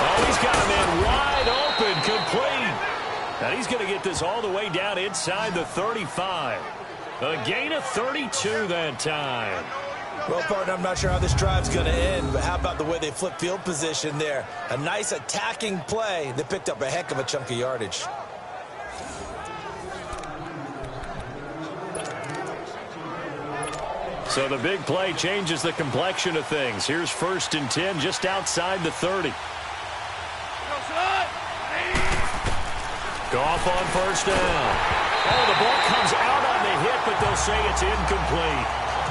Oh, he's got a man wide open, complete. And he's going to get this all the way down inside the 35. A gain of 32 that time. Well, partner, I'm not sure how this drive's going to end, but how about the way they flip field position there? A nice attacking play. They picked up a heck of a chunk of yardage. So the big play changes the complexion of things. Here's 1st and 10 just outside the 30. Goff on 1st down. Oh, the ball comes out on the hit, but they'll say it's incomplete.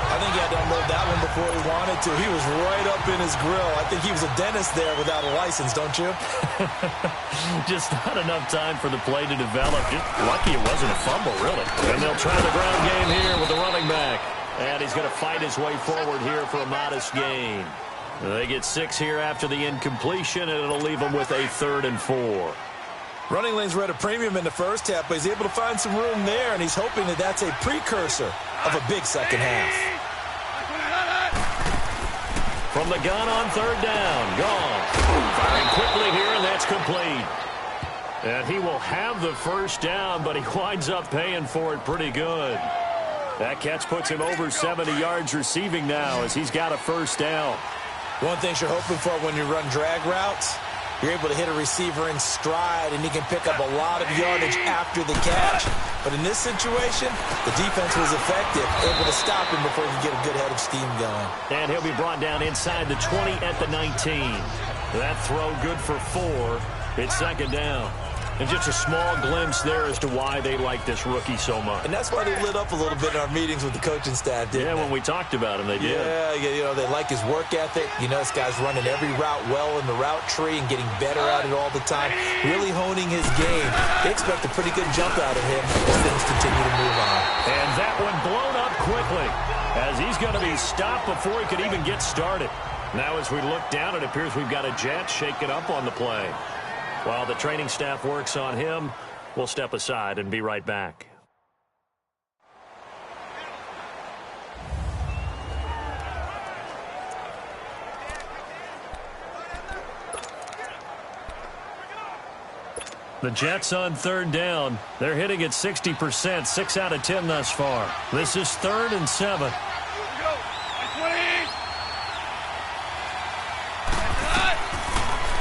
I think he had to unload that one before he wanted to. He was right up in his grill. I think he was a dentist there without a license, don't you? Just not enough time for the play to develop. Just lucky it wasn't a fumble, really. And they'll try the ground game here with the running back. And he's going to fight his way forward here for a modest gain. They get 6 here after the incompletion, and it'll leave them with a 3rd and 4. Running lanes were at a premium in the first half, but he's able to find some room there, and he's hoping that that's a precursor of a big second half. From the gun on 3rd down. Gone. Firing quickly here, and that's complete. And he will have the 1st down, but he winds up paying for it pretty good. That catch puts him over 70 yards receiving now as he's got a 1st down. One thing you're hoping for when you run drag routes, you're able to hit a receiver in stride, and he can pick up a lot of yardage after the catch. But in this situation, the defense was effective, able to stop him before he could get a good head of steam going. And he'll be brought down inside the 20 at the 19. That throw good for 4. It's 2nd down. And just a small glimpse there as to why they like this rookie so much. And that's why they lit up a little bit in our meetings with the coaching staff, didn't they? When we talked about him, they did. Yeah, you know, they like his work ethic. You know, this guy's running every route well in the route tree and getting better at it all the time, really honing his game. They expect a pretty good jump out of him as things continue to move on. And that one blown up quickly as he's going to be stopped before he could even get started. Now as we look down, it appears we've got a jet shaking up on the play. While the training staff works on him, we'll step aside and be right back. The Jets on 3rd down. They're hitting at 60%, 6 out of 10 thus far. This is 3rd and 7.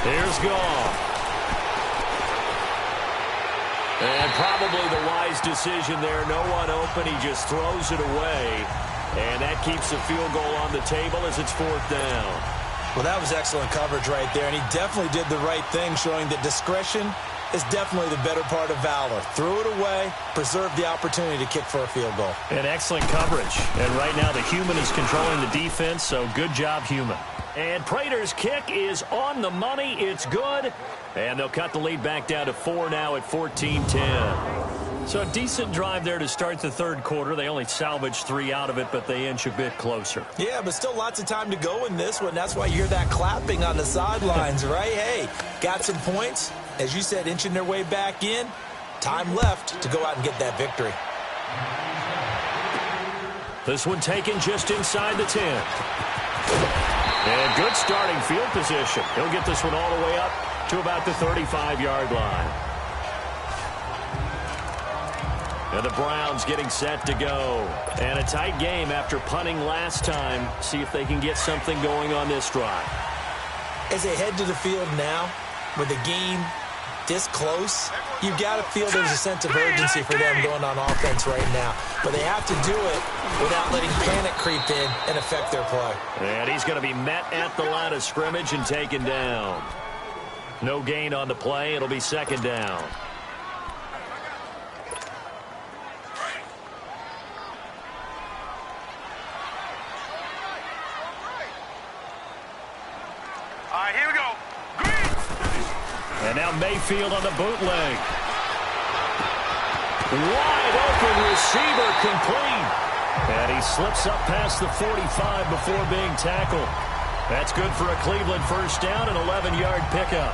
Here's Goff. And probably the wise decision there. No one open. He just throws it away. And that keeps the field goal on the table as it's 4th down. Well, that was excellent coverage right there. And he definitely did the right thing, showing that discretion is definitely the better part of valor. Threw it away, preserved the opportunity to kick for a field goal. And excellent coverage. And right now the human is controlling the defense, so good job, human. And Prater's kick is on the money. It's good. And they'll cut the lead back down to 4 now at 14-10. So a decent drive there to start the 3rd quarter. They only salvaged 3 out of it, but they inch a bit closer. Yeah, but still lots of time to go in this one. That's why you hear that clapping on the sidelines, right? Hey, got some points. As you said, inching their way back in. Time left to go out and get that victory. This one taken just inside the 10. And good starting field position. He'll get this one all the way up to about the 35-yard line. And the Browns getting set to go. And a tight game after punting last time. See if they can get something going on this drive. As they head to the field now, with the game this close, you've got to feel there's a sense of urgency for them going on offense right now. But they have to do it without letting panic creep in and affect their play. And he's going to be met at the line of scrimmage and taken down. No gain on the play. It'll be 2nd down. All right, here we go. And now Mayfield on the bootleg. Wide open receiver complete. And he slips up past the 45 before being tackled. That's good for a Cleveland 1st down and 11-yard pickup.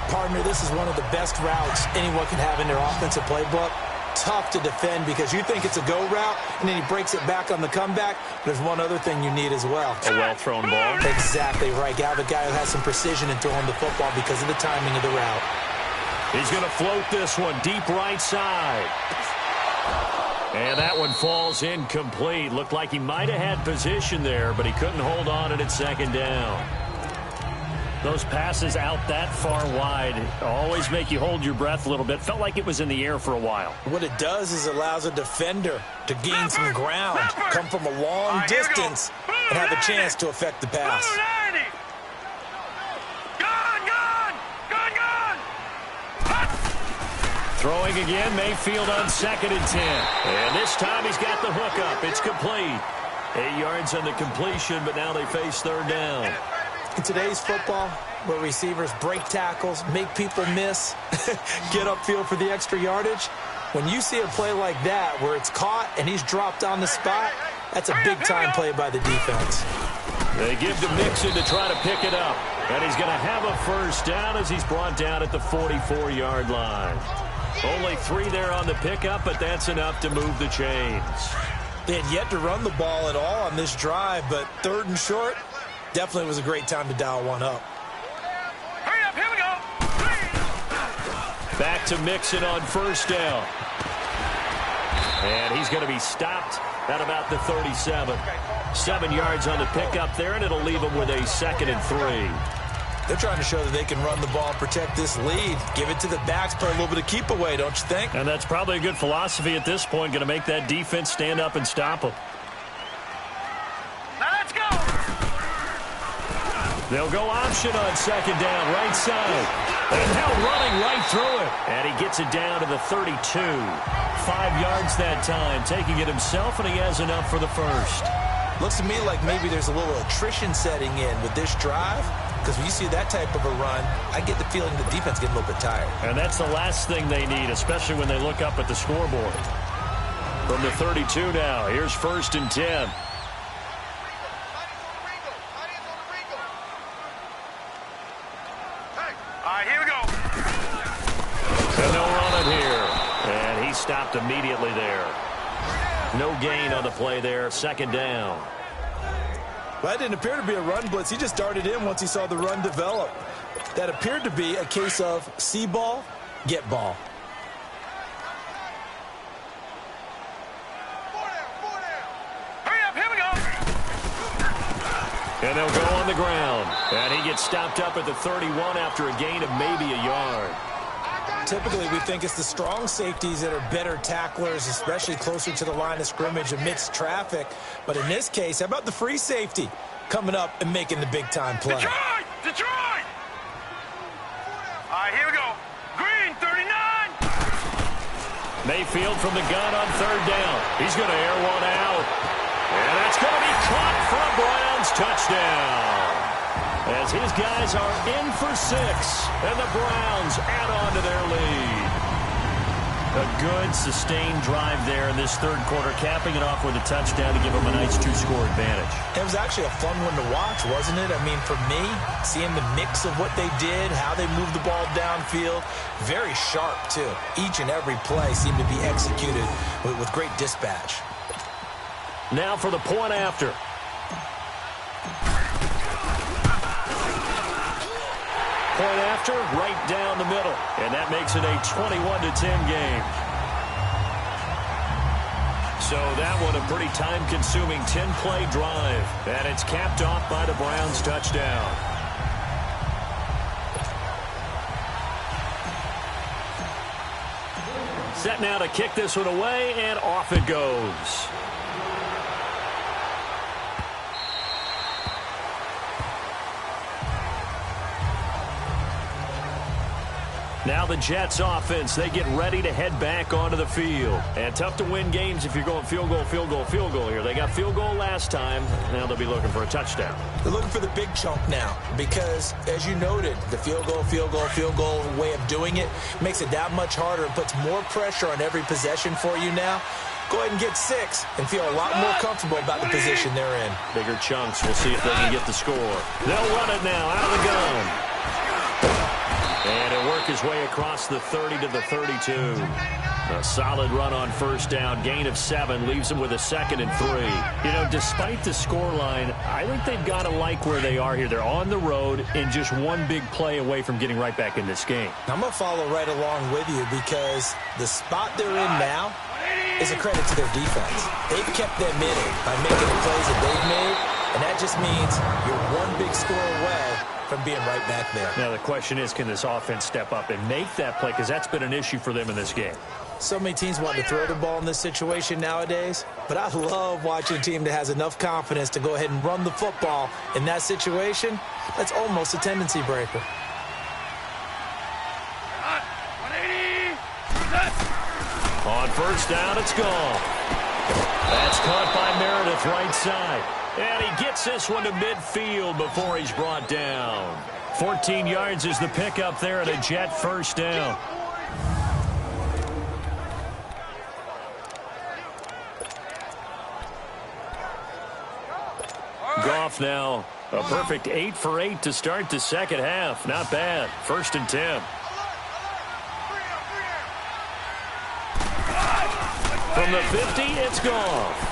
Partner, this is one of the best routes anyone can have in their offensive playbook. Tough to defend because you think it's a go route, and then he breaks it back on the comeback. There's one other thing you need as well. A well-thrown ball. Exactly right. You have a guy who has some precision in throwing the football because of the timing of the route. He's going to float this one deep right side. And that one falls incomplete. Looked like he might have had position there, but he couldn't hold on at second down. Those passes out that far wide always make you hold your breath a little bit. Felt like it was in the air for a while. What it does is it allows a defender to gain some ground, come from a long distance, and have a chance to affect the pass. Throwing again, Mayfield on 2nd and 10. And this time he's got the hook up. It's complete. 8 yards on the completion, but now they face 3rd down. In today's football, where receivers break tackles, make people miss, get upfield for the extra yardage, when you see a play like that where it's caught and he's dropped on the spot, that's a big-time play by the defense. They give to Mixon to try to pick it up. And he's going to have a 1st down as he's brought down at the 44-yard line. Only 3 there on the pickup, but that's enough to move the chains. They had yet to run the ball at all on this drive, but 3rd and short, definitely was a great time to dial one up. Hurry up, here we go. Back to Mixon on 1st down. And he's going to be stopped at about the 37. 7 yards on the pickup there, and it'll leave him with a 2nd and 3. They're trying to show that they can run the ball and protect this lead. Give it to the backs, play a little bit of keep away, don't you think? And that's probably a good philosophy at this point, going to make that defense stand up and stop them. Now let's go. They'll go option on 2nd down, right side. And now running right through it. And he gets it down to the 32. 5 yards that time, taking it himself, and he has enough for the 1st. Looks to me like maybe there's a little attrition setting in with this drive. Because when you see that type of a run, I get the feeling the defense getting a little bit tired. And that's the last thing they need, especially when they look up at the scoreboard. From the 32 now, here's 1st and 10. All right, here we go. And they'll run it here. And he stopped immediately there. No gain on the play there, 2nd down. Well, that didn't appear to be a run blitz. He just darted in once he saw the run develop. That appeared to be a case of see ball, get ball. Hurry up, here we go. And they'll go on the ground. And he gets stopped up at the 31 after a gain of maybe a yard. Typically, we think it's the strong safeties that are better tacklers, especially closer to the line of scrimmage amidst traffic. But in this case, how about the free safety coming up and making the big-time play? Detroit! Detroit! All right, here we go. Green, 39. Mayfield from the gun on 3rd down. He's going to air one out. And that's going to be caught for a Browns touchdown. As his guys are in for 6, and the Browns add on to their lead. A good, sustained drive there in this 3rd quarter, capping it off with a touchdown to give them a nice 2-score advantage. It was actually a fun one to watch, wasn't it? I mean, for me, seeing the mix of what they did, how they moved the ball downfield, very sharp, too. Each and every play seemed to be executed with great dispatch. Now for the point after. Point after, right down the middle. And that makes it a 21-10 game. So that one a pretty time-consuming 10-play drive. And it's capped off by the Browns touchdown. Set now to kick this one away, and off it goes. Now the Jets offense, they get ready to head back onto the field. And tough to win games if you're going field goal, field goal, field goal here. They got field goal last time. Now they'll be looking for a touchdown. They're looking for the big chunk now because, as you noted, the field goal way of doing it makes it that much harder and puts more pressure on every possession for you now. Go ahead and get 6 and feel a lot more comfortable about the position they're in. Bigger chunks. We'll see if they can get the score. They'll run it now out of the gun. And he'll work his way across the 30 to the 32. A solid run on first down. Gain of 7 leaves them with a 2nd and 3. You know, despite the scoreline, I think they've got to like where they are here. They're on the road and just one big play away from getting right back in this game. I'm going to follow right along with you because the spot they're in now is a credit to their defense. They've kept them in it by making the plays that they've made, and that just means you're one big score away from being right back there. Now, the question is, can this offense step up and make that play? Because that's been an issue for them in this game. So many teams want to throw the ball in this situation nowadays, but I love watching a team that has enough confidence to go ahead and run the football in that situation. That's almost a tendency breaker. On first down, it's gone. That's caught by Meredith right side. And he gets this one to midfield before he's brought down. 14 yards is the pickup there and a Jet first down. Goff now, a perfect 8 for 8 to start the second half. Not bad. 1st and 10. From the 50, it's Goff.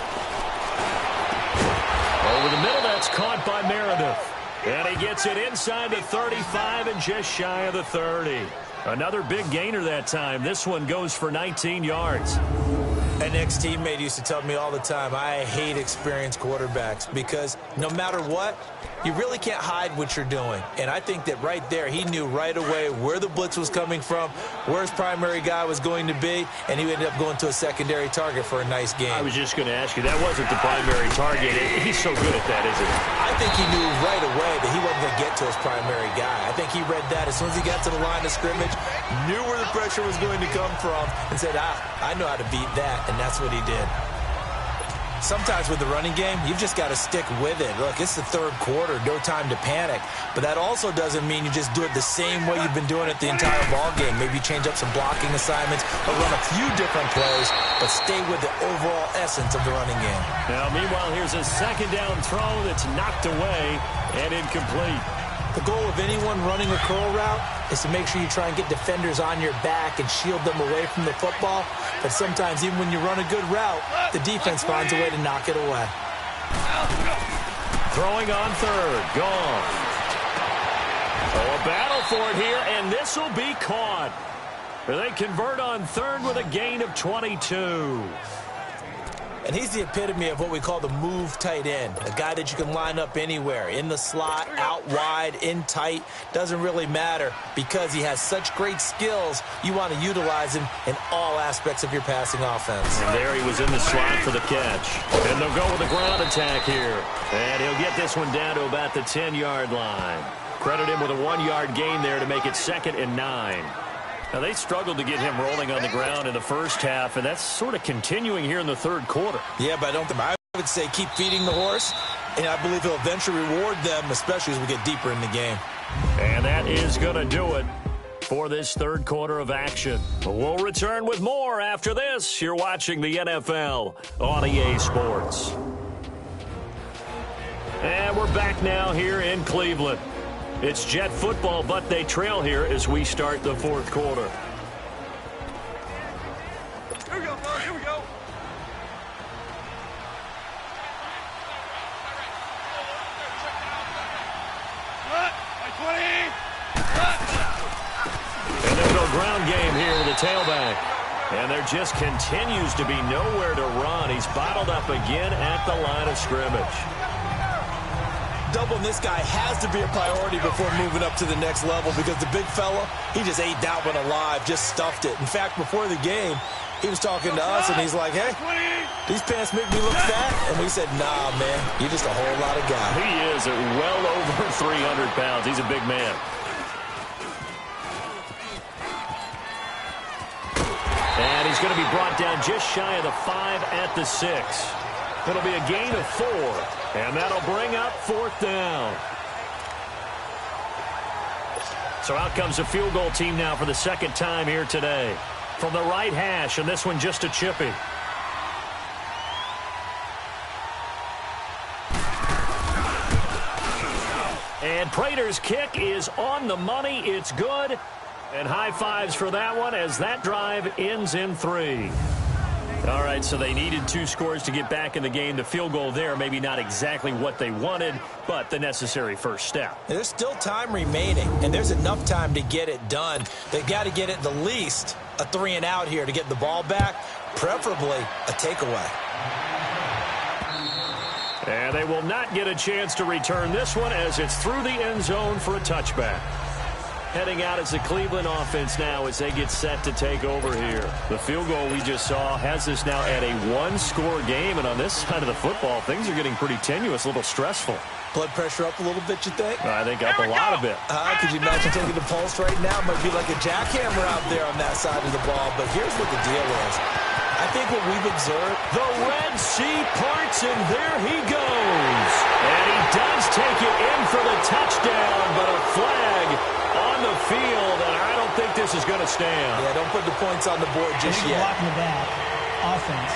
Over the middle, that's caught by Meredith. And he gets it inside the 35 and just shy of the 30. Another big gainer that time. This one goes for 19 yards. An ex-teammate used to tell me all the time, I hate experienced quarterbacks because no matter what, you really can't hide what you're doing. And I think that right there, he knew right away where the blitz was coming from, where his primary guy was going to be, and he ended up going to a secondary target for a nice game. I was just going to ask you, that wasn't the primary target. He's so good at that, isn't he? I think he knew right away that he wasn't going to get to his primary guy. I think he read that as soon as he got to the line of scrimmage, knew where the pressure was going to come from, and said, I know how to beat that, and that's what he did. Sometimes with the running game, you've just got to stick with it. Look, it's the third quarter, no time to panic. But that also doesn't mean you just do it the same way you've been doing it the entire ball game. Maybe change up some blocking assignments or run a few different plays, but stay with the overall essence of the running game. Now, meanwhile, here's a second down throw that's knocked away and incomplete. The goal of anyone running a curl route is to make sure you try and get defenders on your back and shield them away from the football. But sometimes, even when you run a good route, the defense finds a way to knock it away. Throwing on third. Gone. Oh, a battle for it here, and this will be caught. They convert on third with a gain of 22. And he's the epitome of what we call the move tight end, a guy that you can line up anywhere, in the slot, out wide, in tight, doesn't really matter because he has such great skills, you want to utilize him in all aspects of your passing offense. And there he was in the slot for the catch. And they'll go with a ground attack here. And he'll get this one down to about the 10-yard line. Credit him with a 1-yard gain there to make it 2nd and 9. Now, they struggled to get him rolling on the ground in the first half, and that's sort of continuing here in the third quarter. Yeah, but I would say keep feeding the horse, and I believe he'll eventually reward them, especially as we get deeper in the game. And that is going to do it for this third quarter of action. We'll return with more after this. You're watching the NFL on EA Sports. And we're back now here in Cleveland. It's Jet football, but they trail here as we start the fourth quarter. Here we go, fellas. Here we go. And they'll go ground game here to the tailback. And there just continues to be nowhere to run. He's bottled up again at the line of scrimmage. Doubling this guy has to be a priority before moving up to the next level because the big fella, he just ate that one alive, just stuffed it. In fact, before the game, he was talking to us, and he's like, hey, these pants make me look fat. And we said, nah, man, you're just a whole lot of guy. He is at well over 300 pounds. He's a big man. And he's going to be brought down just shy of the 5 at the 6. It'll be a gain of 4, and that'll bring up 4th down. So out comes the field goal team now for the second time here today. From the right hash, and this one just a chippy. And Prater's kick is on the money. It's good. And high fives for that one as that drive ends in 3. All right, so they needed 2 scores to get back in the game. The field goal there, maybe not exactly what they wanted, but the necessary first step. There's still time remaining, and there's enough time to get it done. They've got to get at the least a 3-and-out here to get the ball back, preferably a takeaway. And they will not get a chance to return this one as it's through the end zone for a touchback. Heading out as the Cleveland offense now as they get set to take over here. The field goal we just saw has us now at a 1-score game, and on this side of the football, things are getting pretty tenuous, a little stressful. Blood pressure up a little bit, you think? I think up a lot of it. Could you imagine taking the pulse right now? Might be like a jackhammer out there on that side of the ball, but here's what the deal is. I think what we've observed, the Red Sea parts, and there he goes. And he does take it in for the touchdown, but a flag on the field, and I don't think this is going to stand. Yeah, don't put the points on the board just yet. Blocking the back. Offense.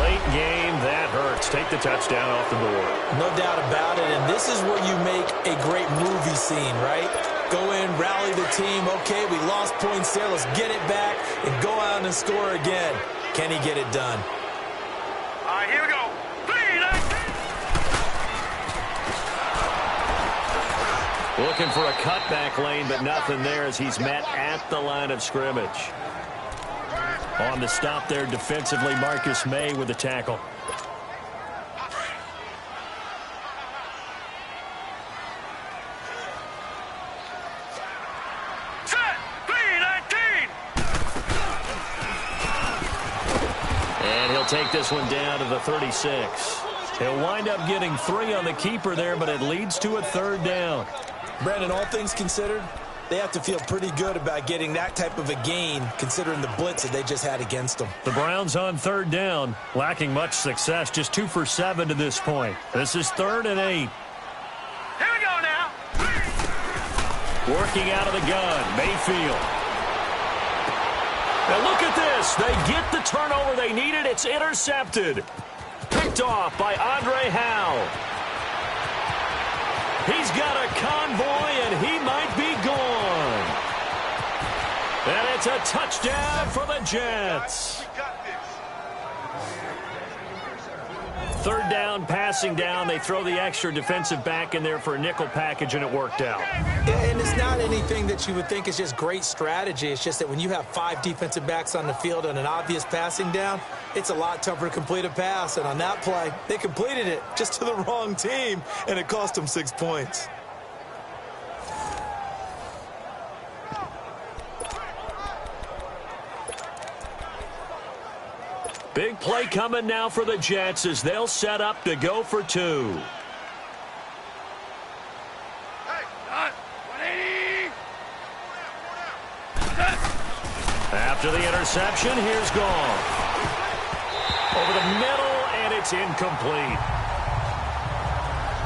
Late game, that hurts. Take the touchdown off the board. No doubt about it, and this is where you make a great movie scene, right? Go in, rally the team. Okay, we lost points there. Let's get it back and go out and score again. Can he get it done? All right, here we go. 3-19. Looking for a cutback lane, but nothing there as he's met at the line of scrimmage. On the stop there defensively, Marcus May with the tackle. Set. 3-19. And he'll take this one down to the 36. He'll wind up getting 3 on the keeper there, but it leads to a 3rd down. Brandon, all things considered, they have to feel pretty good about getting that type of a gain, considering the blitz that they just had against them. The Browns on 3rd down, lacking much success, just 2 for 7 to this point. This is 3rd and 8. Here we go now. Working out of the gun, Mayfield. Now look at this. They get the turnover they needed. It's intercepted. Picked off by Andre Howe. He's got a convoy, and he might be gone. And it's a touchdown for the Jets. 3rd down, passing down. They throw the extra defensive back in there for a nickel package, and it worked out. Yeah, and it's not anything that you would think is just great strategy. It's just that when you have 5 defensive backs on the field and an obvious passing down, it's a lot tougher to complete a pass. And on that play, they completed it just to the wrong team, and it cost them 6 points. Big play coming now for the Jets as they'll set up to go for 2. After the interception, here's Goff. Over the middle, and it's incomplete.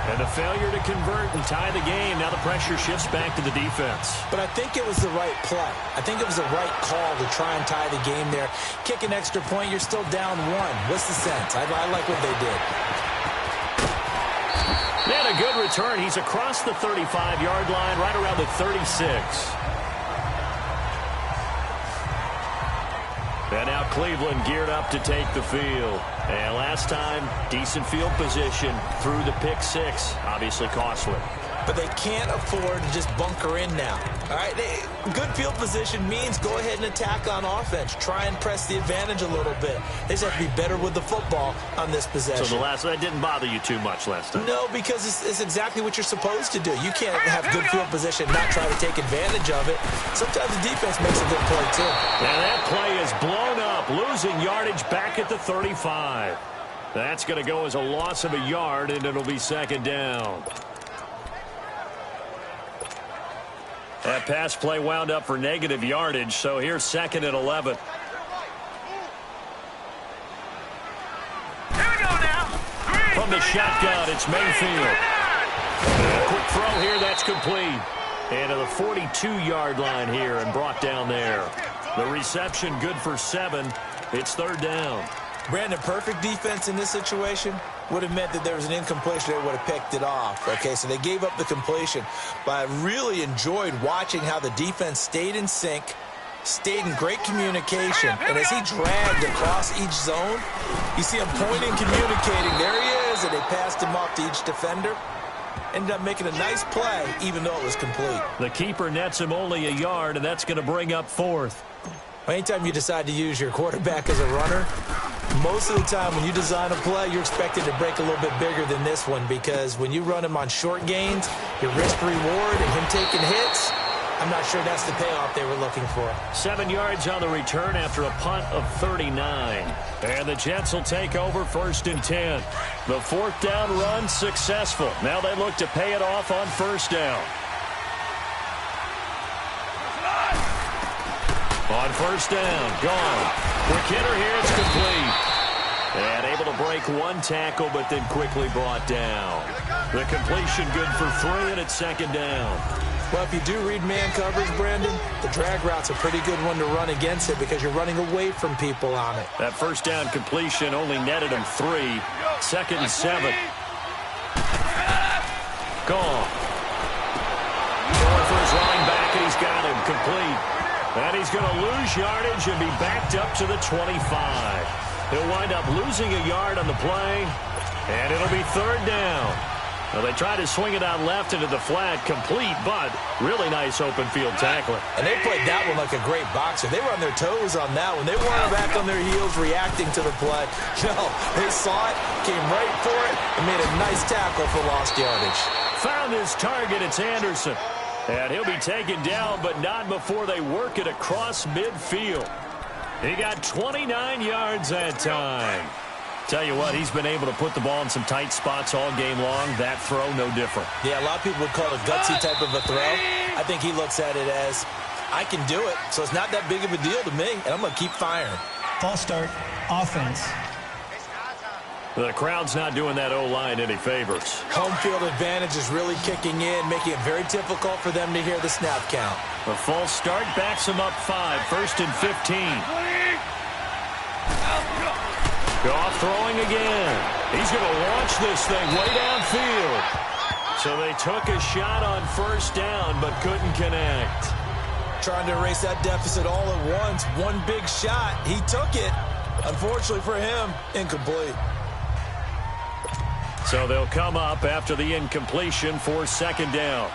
And the failure to convert and tie the game. Now the pressure shifts back to the defense. But I think it was the right play. I think it was the right call to try and tie the game there. Kick an extra point, you're still down 1. What's the sense? I like what they did. And a good return. He's across the 35-yard line, right around the 36. And now Cleveland geared up to take the field. And last time, decent field position through the pick 6. Obviously costly. But they can't afford to just bunker in now. All right, good field position means go ahead and attack on offense. Try and press the advantage a little bit. They just have to be better with the football on this possession. So that didn't bother you too much last time? No, because it's exactly what you're supposed to do. You can't have good field position and not try to take advantage of it. Sometimes the defense makes a good play, too. And that play is blown up, losing yardage back at the 35. That's going to go as a loss of a yard, and it'll be 2nd down. That pass play wound up for negative yardage, so here's 2nd and 11. Here we go now. From the shotgun, it's Mayfield. A quick throw here, that's complete. And to the 42-yard line here and brought down there. The reception good for 7. It's 3rd down. Brandon, perfect defense in this situation. would have meant that there was an incompletion. They would have picked it off. Okay, so they gave up the completion. But I really enjoyed watching how the defense stayed in sync, stayed in great communication. And as he dragged across each zone, you see him pointing, communicating. There he is, and they passed him off to each defender. Ended up making a nice play, even though it was complete. The keeper nets him only a yard, and that's going to bring up fourth. Anytime you decide to use your quarterback as a runner, most of the time when you design a play, you're expected to break a little bit bigger than this one, because when you run him on short gains, your risk-reward and him taking hits, I'm not sure that's the payoff they were looking for. 7 yards on the return after a punt of 39. And the Jets will take over 1st and 10. The 4th down run successful. Now they look to pay it off on 1st down. On 1st down, gone. Quick hitter here, it's complete. And able to break one tackle, but then quickly brought down. The completion good for 3, and it's 2nd down. Well, if you do read man coverage, Brandon, the drag route's a pretty good one to run against it because you're running away from people on it. That 1st down completion only netted him 3. 2nd and 7. Gone. Going for his running back, and he's got him complete. And he's going to lose yardage and be backed up to the 25. He'll wind up losing a yard on the play, and it'll be 3rd down. Well, they tried to swing it out left into the flat, complete, but really nice open field tackling. And they played that one like a great boxer. They were on their toes on that one. They weren't back on their heels reacting to the play. No, they saw it, came right for it, and made a nice tackle for lost yardage. Found his target, it's Anderson. And he'll be taken down, but not before they work it across midfield. He got 29 yards that time. Tell you what, he's been able to put the ball in some tight spots all game long. That throw, no different. Yeah, a lot of people would call it a gutsy type of a throw. I think he looks at it as, I can do it, so it's not that big of a deal to me, and I'm going to keep firing. False start, offense. The crowd's not doing that O-line any favors. Home field advantage is really kicking in, making it very difficult for them to hear the snap count. The false start backs him up 5, 1st and 15. Goff throwing again. He's going to launch this thing way downfield. So they took a shot on 1st down, but couldn't connect. Trying to erase that deficit all at once. One big shot. He took it. Unfortunately for him, incomplete. So they'll come up after the incompletion for 2nd down.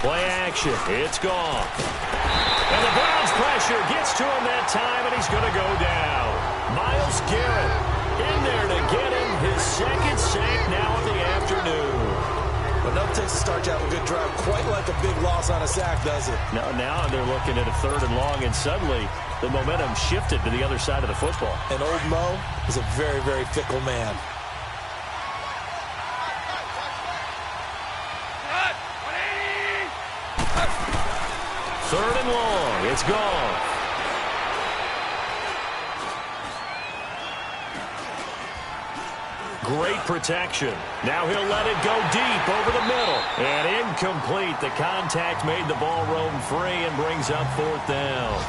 Play action. It's gone. And the Browns pressure gets to him that time, and he's going to go down. Myles Garrett in there to get him his 2nd sack now of the afternoon. But nothing takes a start to have a good drive quite like a big loss on a sack, does it? Now they're looking at a 3rd and long, and suddenly the momentum shifted to the other side of the football. And old Mo is a very, very fickle man. Third and long. It's gone. Great protection. Now he'll let it go deep over the middle. And incomplete. The contact made the ball roam free and brings up 4th down.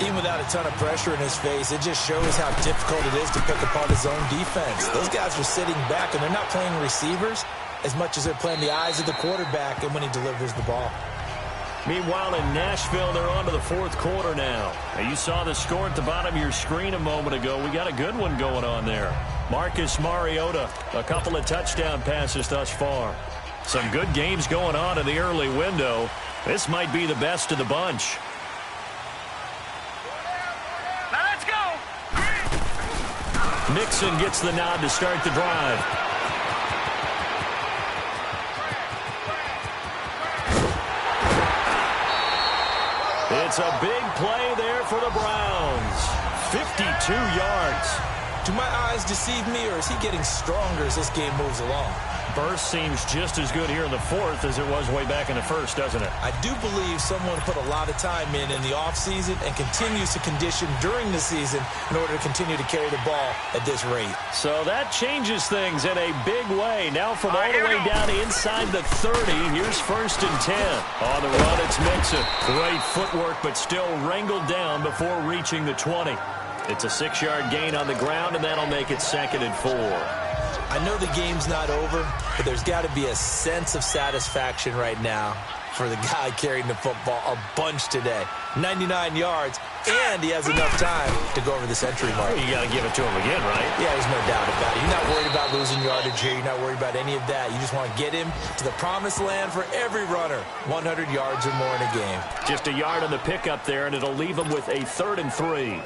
Even without a ton of pressure in his face, it just shows how difficult it is to pick apart his own defense. Those guys are sitting back, and they're not playing receivers as much as they're playing the eyes of the quarterback and when he delivers the ball. Meanwhile, in Nashville, they're on to the 4th quarter now. You saw the score at the bottom of your screen a moment ago. We got a good one going on there. Marcus Mariota, a couple of touchdown passes thus far. Some good games going on in the early window. This might be the best of the bunch. Now let's go. Nixon gets the nod to start the drive. It's a big play there for the Browns. 52 yards. Do my eyes deceive me, or is he getting stronger as this game moves along? Burst seems just as good here in the fourth as it was way back in the first, doesn't it? I do believe someone put a lot of time in the offseason and continues to condition during the season in order to continue to carry the ball at this rate. So that changes things in a big way. Now from all the way down inside the 30, here's 1st and 10. On the run, it's Mixon. Great footwork, but still wrangled down before reaching the 20. It's a 6-yard gain on the ground, and that'll make it 2nd and 4. I know the game's not over, but there's got to be a sense of satisfaction right now for the guy carrying the football a bunch today. 99 yards, and he has enough time to go over the century mark. You got to give it to him again, right? Yeah, there's no doubt about it. You're not worried about losing yardage here. You're not worried about any of that. You just want to get him to the promised land for every runner. 100 yards or more in a game. Just a yard on the pickup there, and it'll leave him with a 3rd and 3.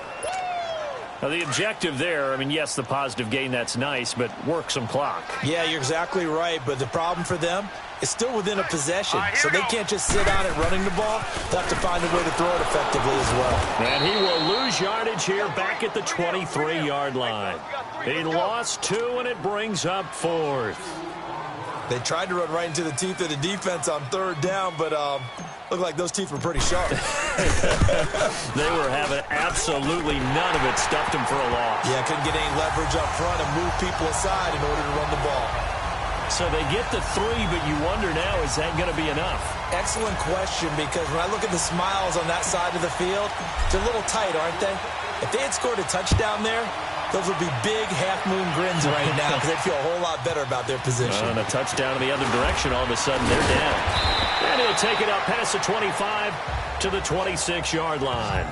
Now, the objective there, I mean, yes, the positive gain, that's nice, but work some clock. Yeah, you're exactly right, but the problem for them is still within a possession, so they can't just sit on it running the ball. They'll have to find a way to throw it effectively as well. And he will lose yardage here back at the 23-yard line. He lost 2, and it brings up 4th. They tried to run right into the teeth of the defense on 3rd down, but looked like those teeth were pretty sharp. They were having absolutely none of it. Stuffed him for a loss. Yeah, couldn't get any leverage up front and move people aside in order to run the ball. So they get the 3, but you wonder now, is that going to be enough? Excellent question, because when I look at the smiles on that side of the field, they're a little tight, aren't they? If they had scored a touchdown there, those would be big half-moon grins right now because they'd feel a whole lot better about their position. And a touchdown in the other direction, all of a sudden they're down. And he'll take it up past the 25 to the 26-yard line.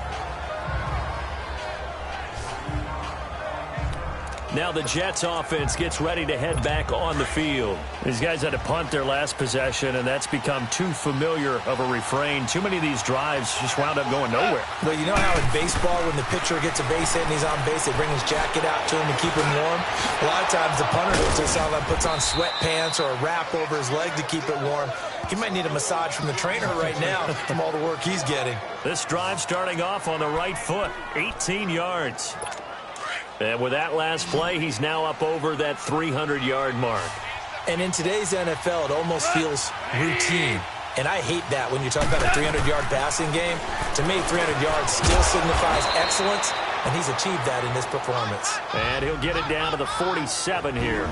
Now the Jets offense gets ready to head back on the field. These guys had to punt their last possession, and that's become too familiar of a refrain. Too many of these drives just wound up going nowhere. But you know how in baseball, when the pitcher gets a base hit and he's on base, they bring his jacket out to him to keep him warm? A lot of times the punter puts on sweatpants or a wrap over his leg to keep it warm. He might need a massage from the trainer right now from all the work he's getting. This drive starting off on the right foot, 18 yards. And with that last play, he's now up over that 300-yard mark. And in today's NFL, it almost feels routine. And I hate that when you talk about a 300-yard passing game. To me, 300 yards still signifies excellence, and he's achieved that in this performance. And he'll get it down to the 47 here.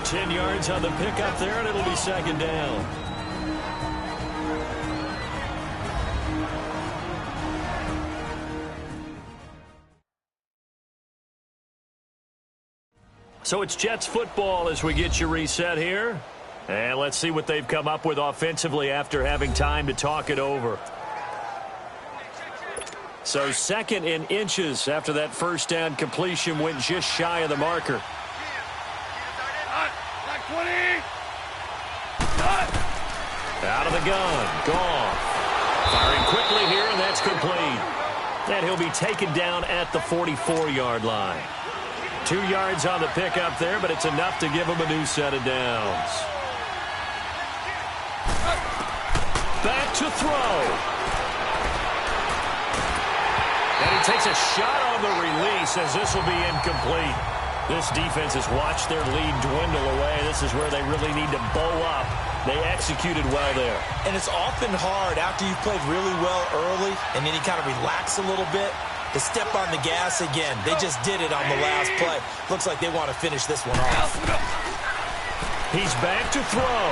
10 yards on the pickup there, and it'll be 2nd down. So it's Jets football as we get you reset here. And let's see what they've come up with offensively after having time to talk it over. So 2nd in inches after that first down completion went just shy of the marker. Out of the gun. Gone. Firing quickly here, and that's complete. And he'll be taken down at the 44-yard line. 2 yards on the pickup there, but it's enough to give him a new set of downs. Back to throw. And he takes a shot on the release as this will be incomplete. This defense has watched their lead dwindle away. This is where they really need to bow up. They executed well there. And it's often hard after you've played really well early and then you kind of relax a little bit to step on the gas again. They just did it on the last play. Looks like they want to finish this one off. He's back to throw.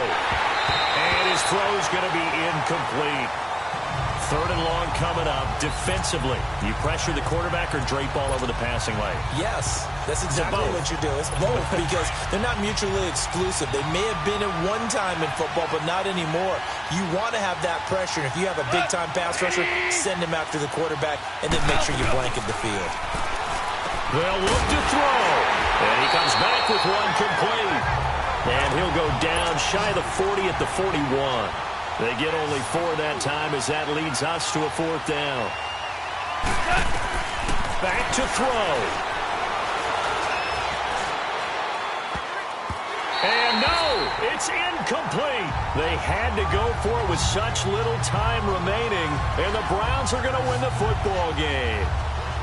And his throw's going to be incomplete. 3rd and long coming up. Defensively, you pressure the quarterback or drape all over the passing lane? Yes, that's exactly what you do. It's both because they're not mutually exclusive. They may have been at one time in football, but not anymore. You want to have that pressure. And if you have a big-time pass rusher, send him after the quarterback and then make sure you blanket the field. They'll look to throw. And he comes back with one complete. And he'll go down shy of the 40 at the 41. They get only 4 that time as that leads us to a 4th down. Back to throw. And no, it's incomplete. They had to go for it with such little time remaining, and the Browns are going to win the football game.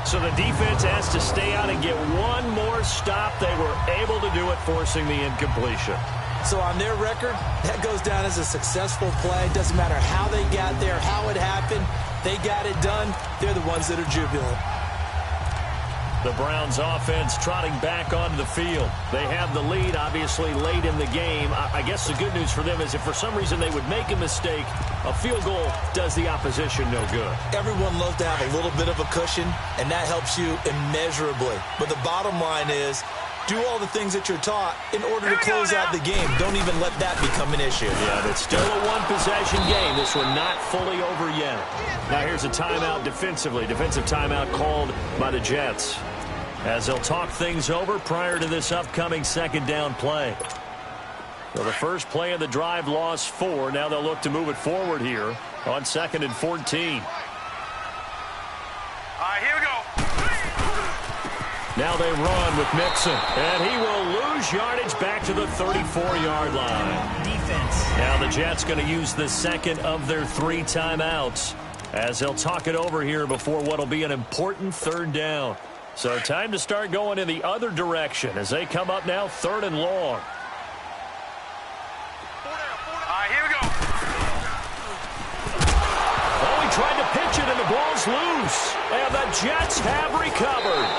So the defense has to stay out and get one more stop. They were able to do it, forcing the incompletion. So on their record, that goes down as a successful play. Doesn't matter how they got there, how it happened. They got it done. They're the ones that are jubilant. The Browns offense trotting back onto the field. They have the lead, obviously, late in the game. I guess the good news for them is if for some reason they would make a mistake, a field goal does the opposition no good. Everyone loves to have a little bit of a cushion, and that helps you immeasurably. But the bottom line is, do all the things that you're taught in order to close out the game. Don't even let that become an issue. Yeah, it's still a one-possession game. This one not fully over yet. Now here's a timeout defensively. Defensive timeout called by the Jets, as they'll talk things over prior to this upcoming second down play. So the first play of the drive lost 4. Now they'll look to move it forward here on 2nd and 14. Here we go. Now they run with Mixon, and he will lose yardage back to the 34-yard line. Defense. Now the Jets going to use the second of their 3 timeouts as they'll talk it over here before what will be an important third down. So time to start going in the other direction as they come up now 3rd and long. Here we go. Oh, he tried to pitch it and the ball's loose. And the Jets have recovered.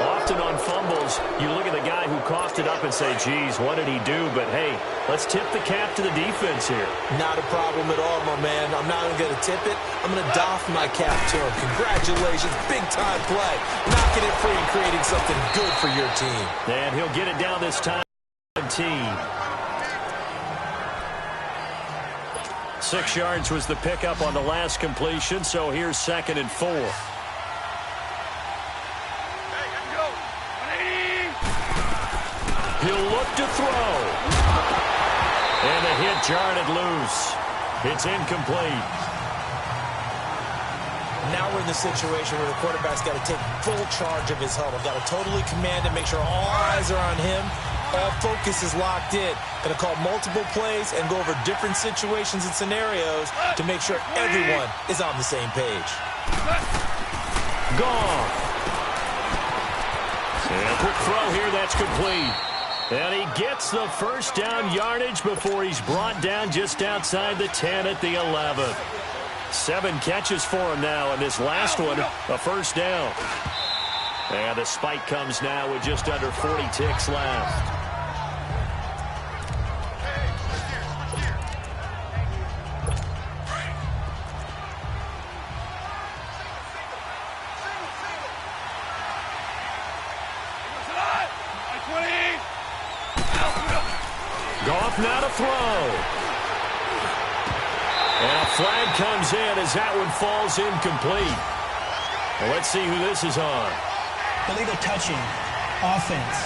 Often on fumbles, you look at the guy who coughed it up and say, geez, what did he do? But, hey, let's tip the cap to the defense here. Not a problem at all, my man. I'm not even going to tip it. I'm going to doff my cap to him. Congratulations. Big-time play. Knocking it free and creating something good for your team. And he'll get it down this time. 6 yards was the pickup on the last completion, so here's 2nd and 4. He'll look to throw. And the hit jarred it loose. It's incomplete. Now we're in the situation where the quarterback's got to take full charge of his huddle. Got to totally command it, make sure all eyes are on him. All focus is locked in. Going to call multiple plays and go over different situations and scenarios to make sure everyone is on the same page. Gone. And quick throw here, that's complete. And he gets the first down yardage before he's brought down just outside the 10 at the 11. 7 catches for him now, and this last one, a first down. And the spike comes now with just under 40 ticks left. Goff now to throw. And a flag comes in as that one falls incomplete. Well, let's see who this is on. Illegal touching. Offense.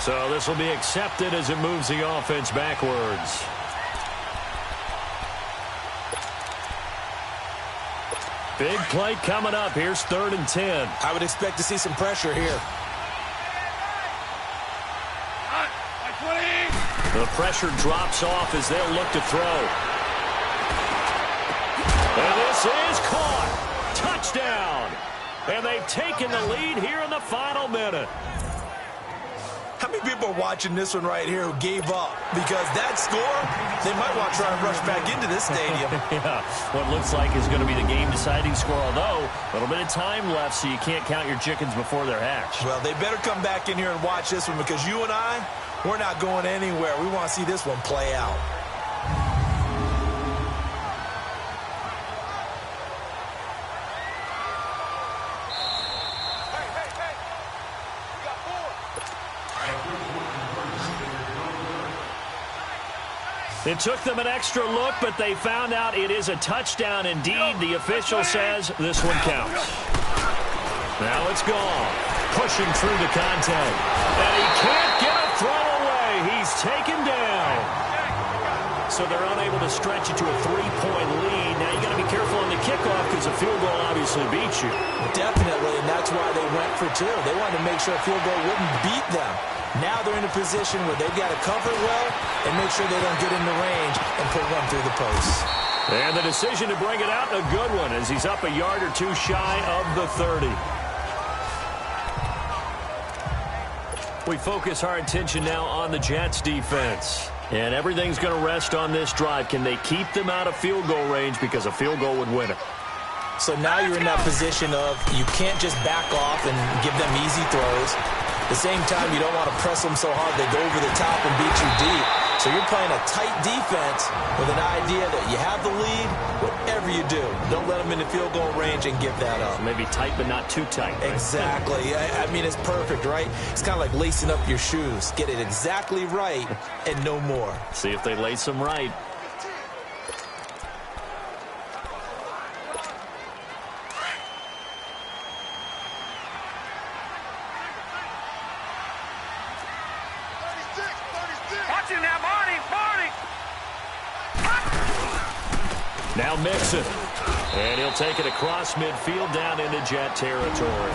So this will be accepted as it moves the offense backwards. Big play coming up. Here's 3rd and 10. I would expect to see some pressure here. The pressure drops off as they'll look to throw. And this is caught. Touchdown. And they've taken the lead here in the final minute. How many people are watching this one right here who gave up? Because that score, they might want to try and rush back into this stadium. Yeah, what looks like is going to be the game-deciding score, although a little bit of time left, so you can't count your chickens before they're hatched. Well, they better come back in here and watch this one because you and I, we're not going anywhere. We want to see this one play out. It took them an extra look, but they found out it is a touchdown indeed. The official says this one counts. Now it's gone. Pushing through the contact. And he can't get a throw away. He's taken down. So they're unable to stretch it to a 3-point lead. Now you got to be careful on the kickoff because a field goal obviously beats you. Definitely, and that's why they went for 2. They wanted to make sure a field goal wouldn't beat them. Now they're in a position where they've got to cover well and make sure they don't get into range and put one through the post. And the decision to bring it out, a good one, as he's up a yard or 2 shy of the 30. We focus our attention now on the Jets defense. And everything's going to rest on this drive. Can they keep them out of field goal range, because a field goal would win it? So now you're in that position of you can't just back off and give them easy throws. At the same time, you don't want to press them so hard they go over the top and beat you deep. So you're playing a tight defense with an idea that you have the lead. Whatever you do, don't let them into field goal range and give that up. Maybe tight, but not too tight. Right? Exactly. I mean, it's perfect, right? It's kind of like lacing up your shoes. Get it exactly right and no more. See if they lace them right. Now Mixon. And he'll take it across midfield down into Jet territory.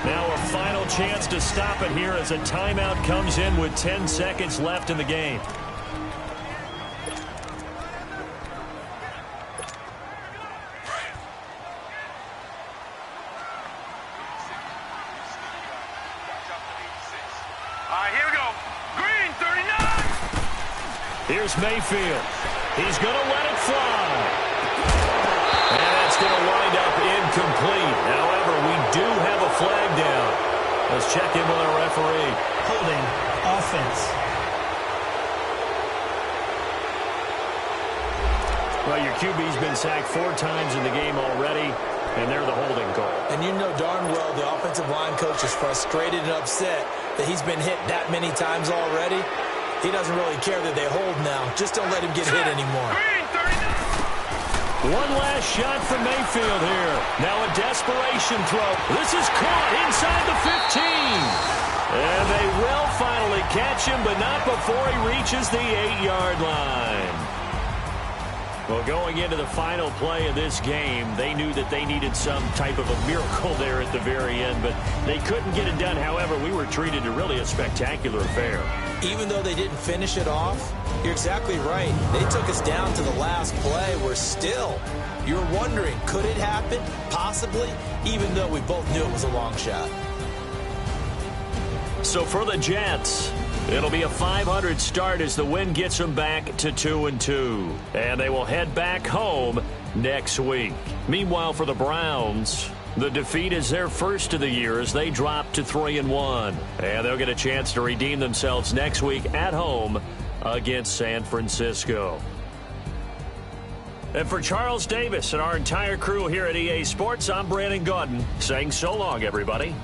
Now a final chance to stop it here as a timeout comes in with 10 seconds left in the game. Here we go. Green, 39. Here's Mayfield. He's going to let it fly. And that's going to wind up incomplete. However, we do have a flag down. Let's check in with our referee. Holding offense. Well, your QB's been sacked 4 times in the game already, and they're the holding call. And you know darn well the offensive line coach is frustrated and upset that he's been hit that many times already. He doesn't really care that they hold now. Just don't let him get hit anymore. One last shot from Mayfield here. Now a desperation throw. This is caught inside the 15. And they will finally catch him, but not before he reaches the 8-yard line. Well, going into the final play of this game, they knew that they needed some type of a miracle there at the very end, but they couldn't get it done. However, we were treated to really a spectacular affair. Even though they didn't finish it off, you're exactly right. They took us down to the last play. We're still, you're wondering, could it happen? Possibly, even though we both knew it was a long shot. So for the Jets, it'll be a .500 start as the win gets them back to 2-2. And they will head back home next week. Meanwhile, for the Browns, the defeat is their first of the year as they drop to 3-1. And they'll get a chance to redeem themselves next week at home against San Francisco. And for Charles Davis and our entire crew here at EA Sports, I'm Brandon Gaudin saying so long, everybody.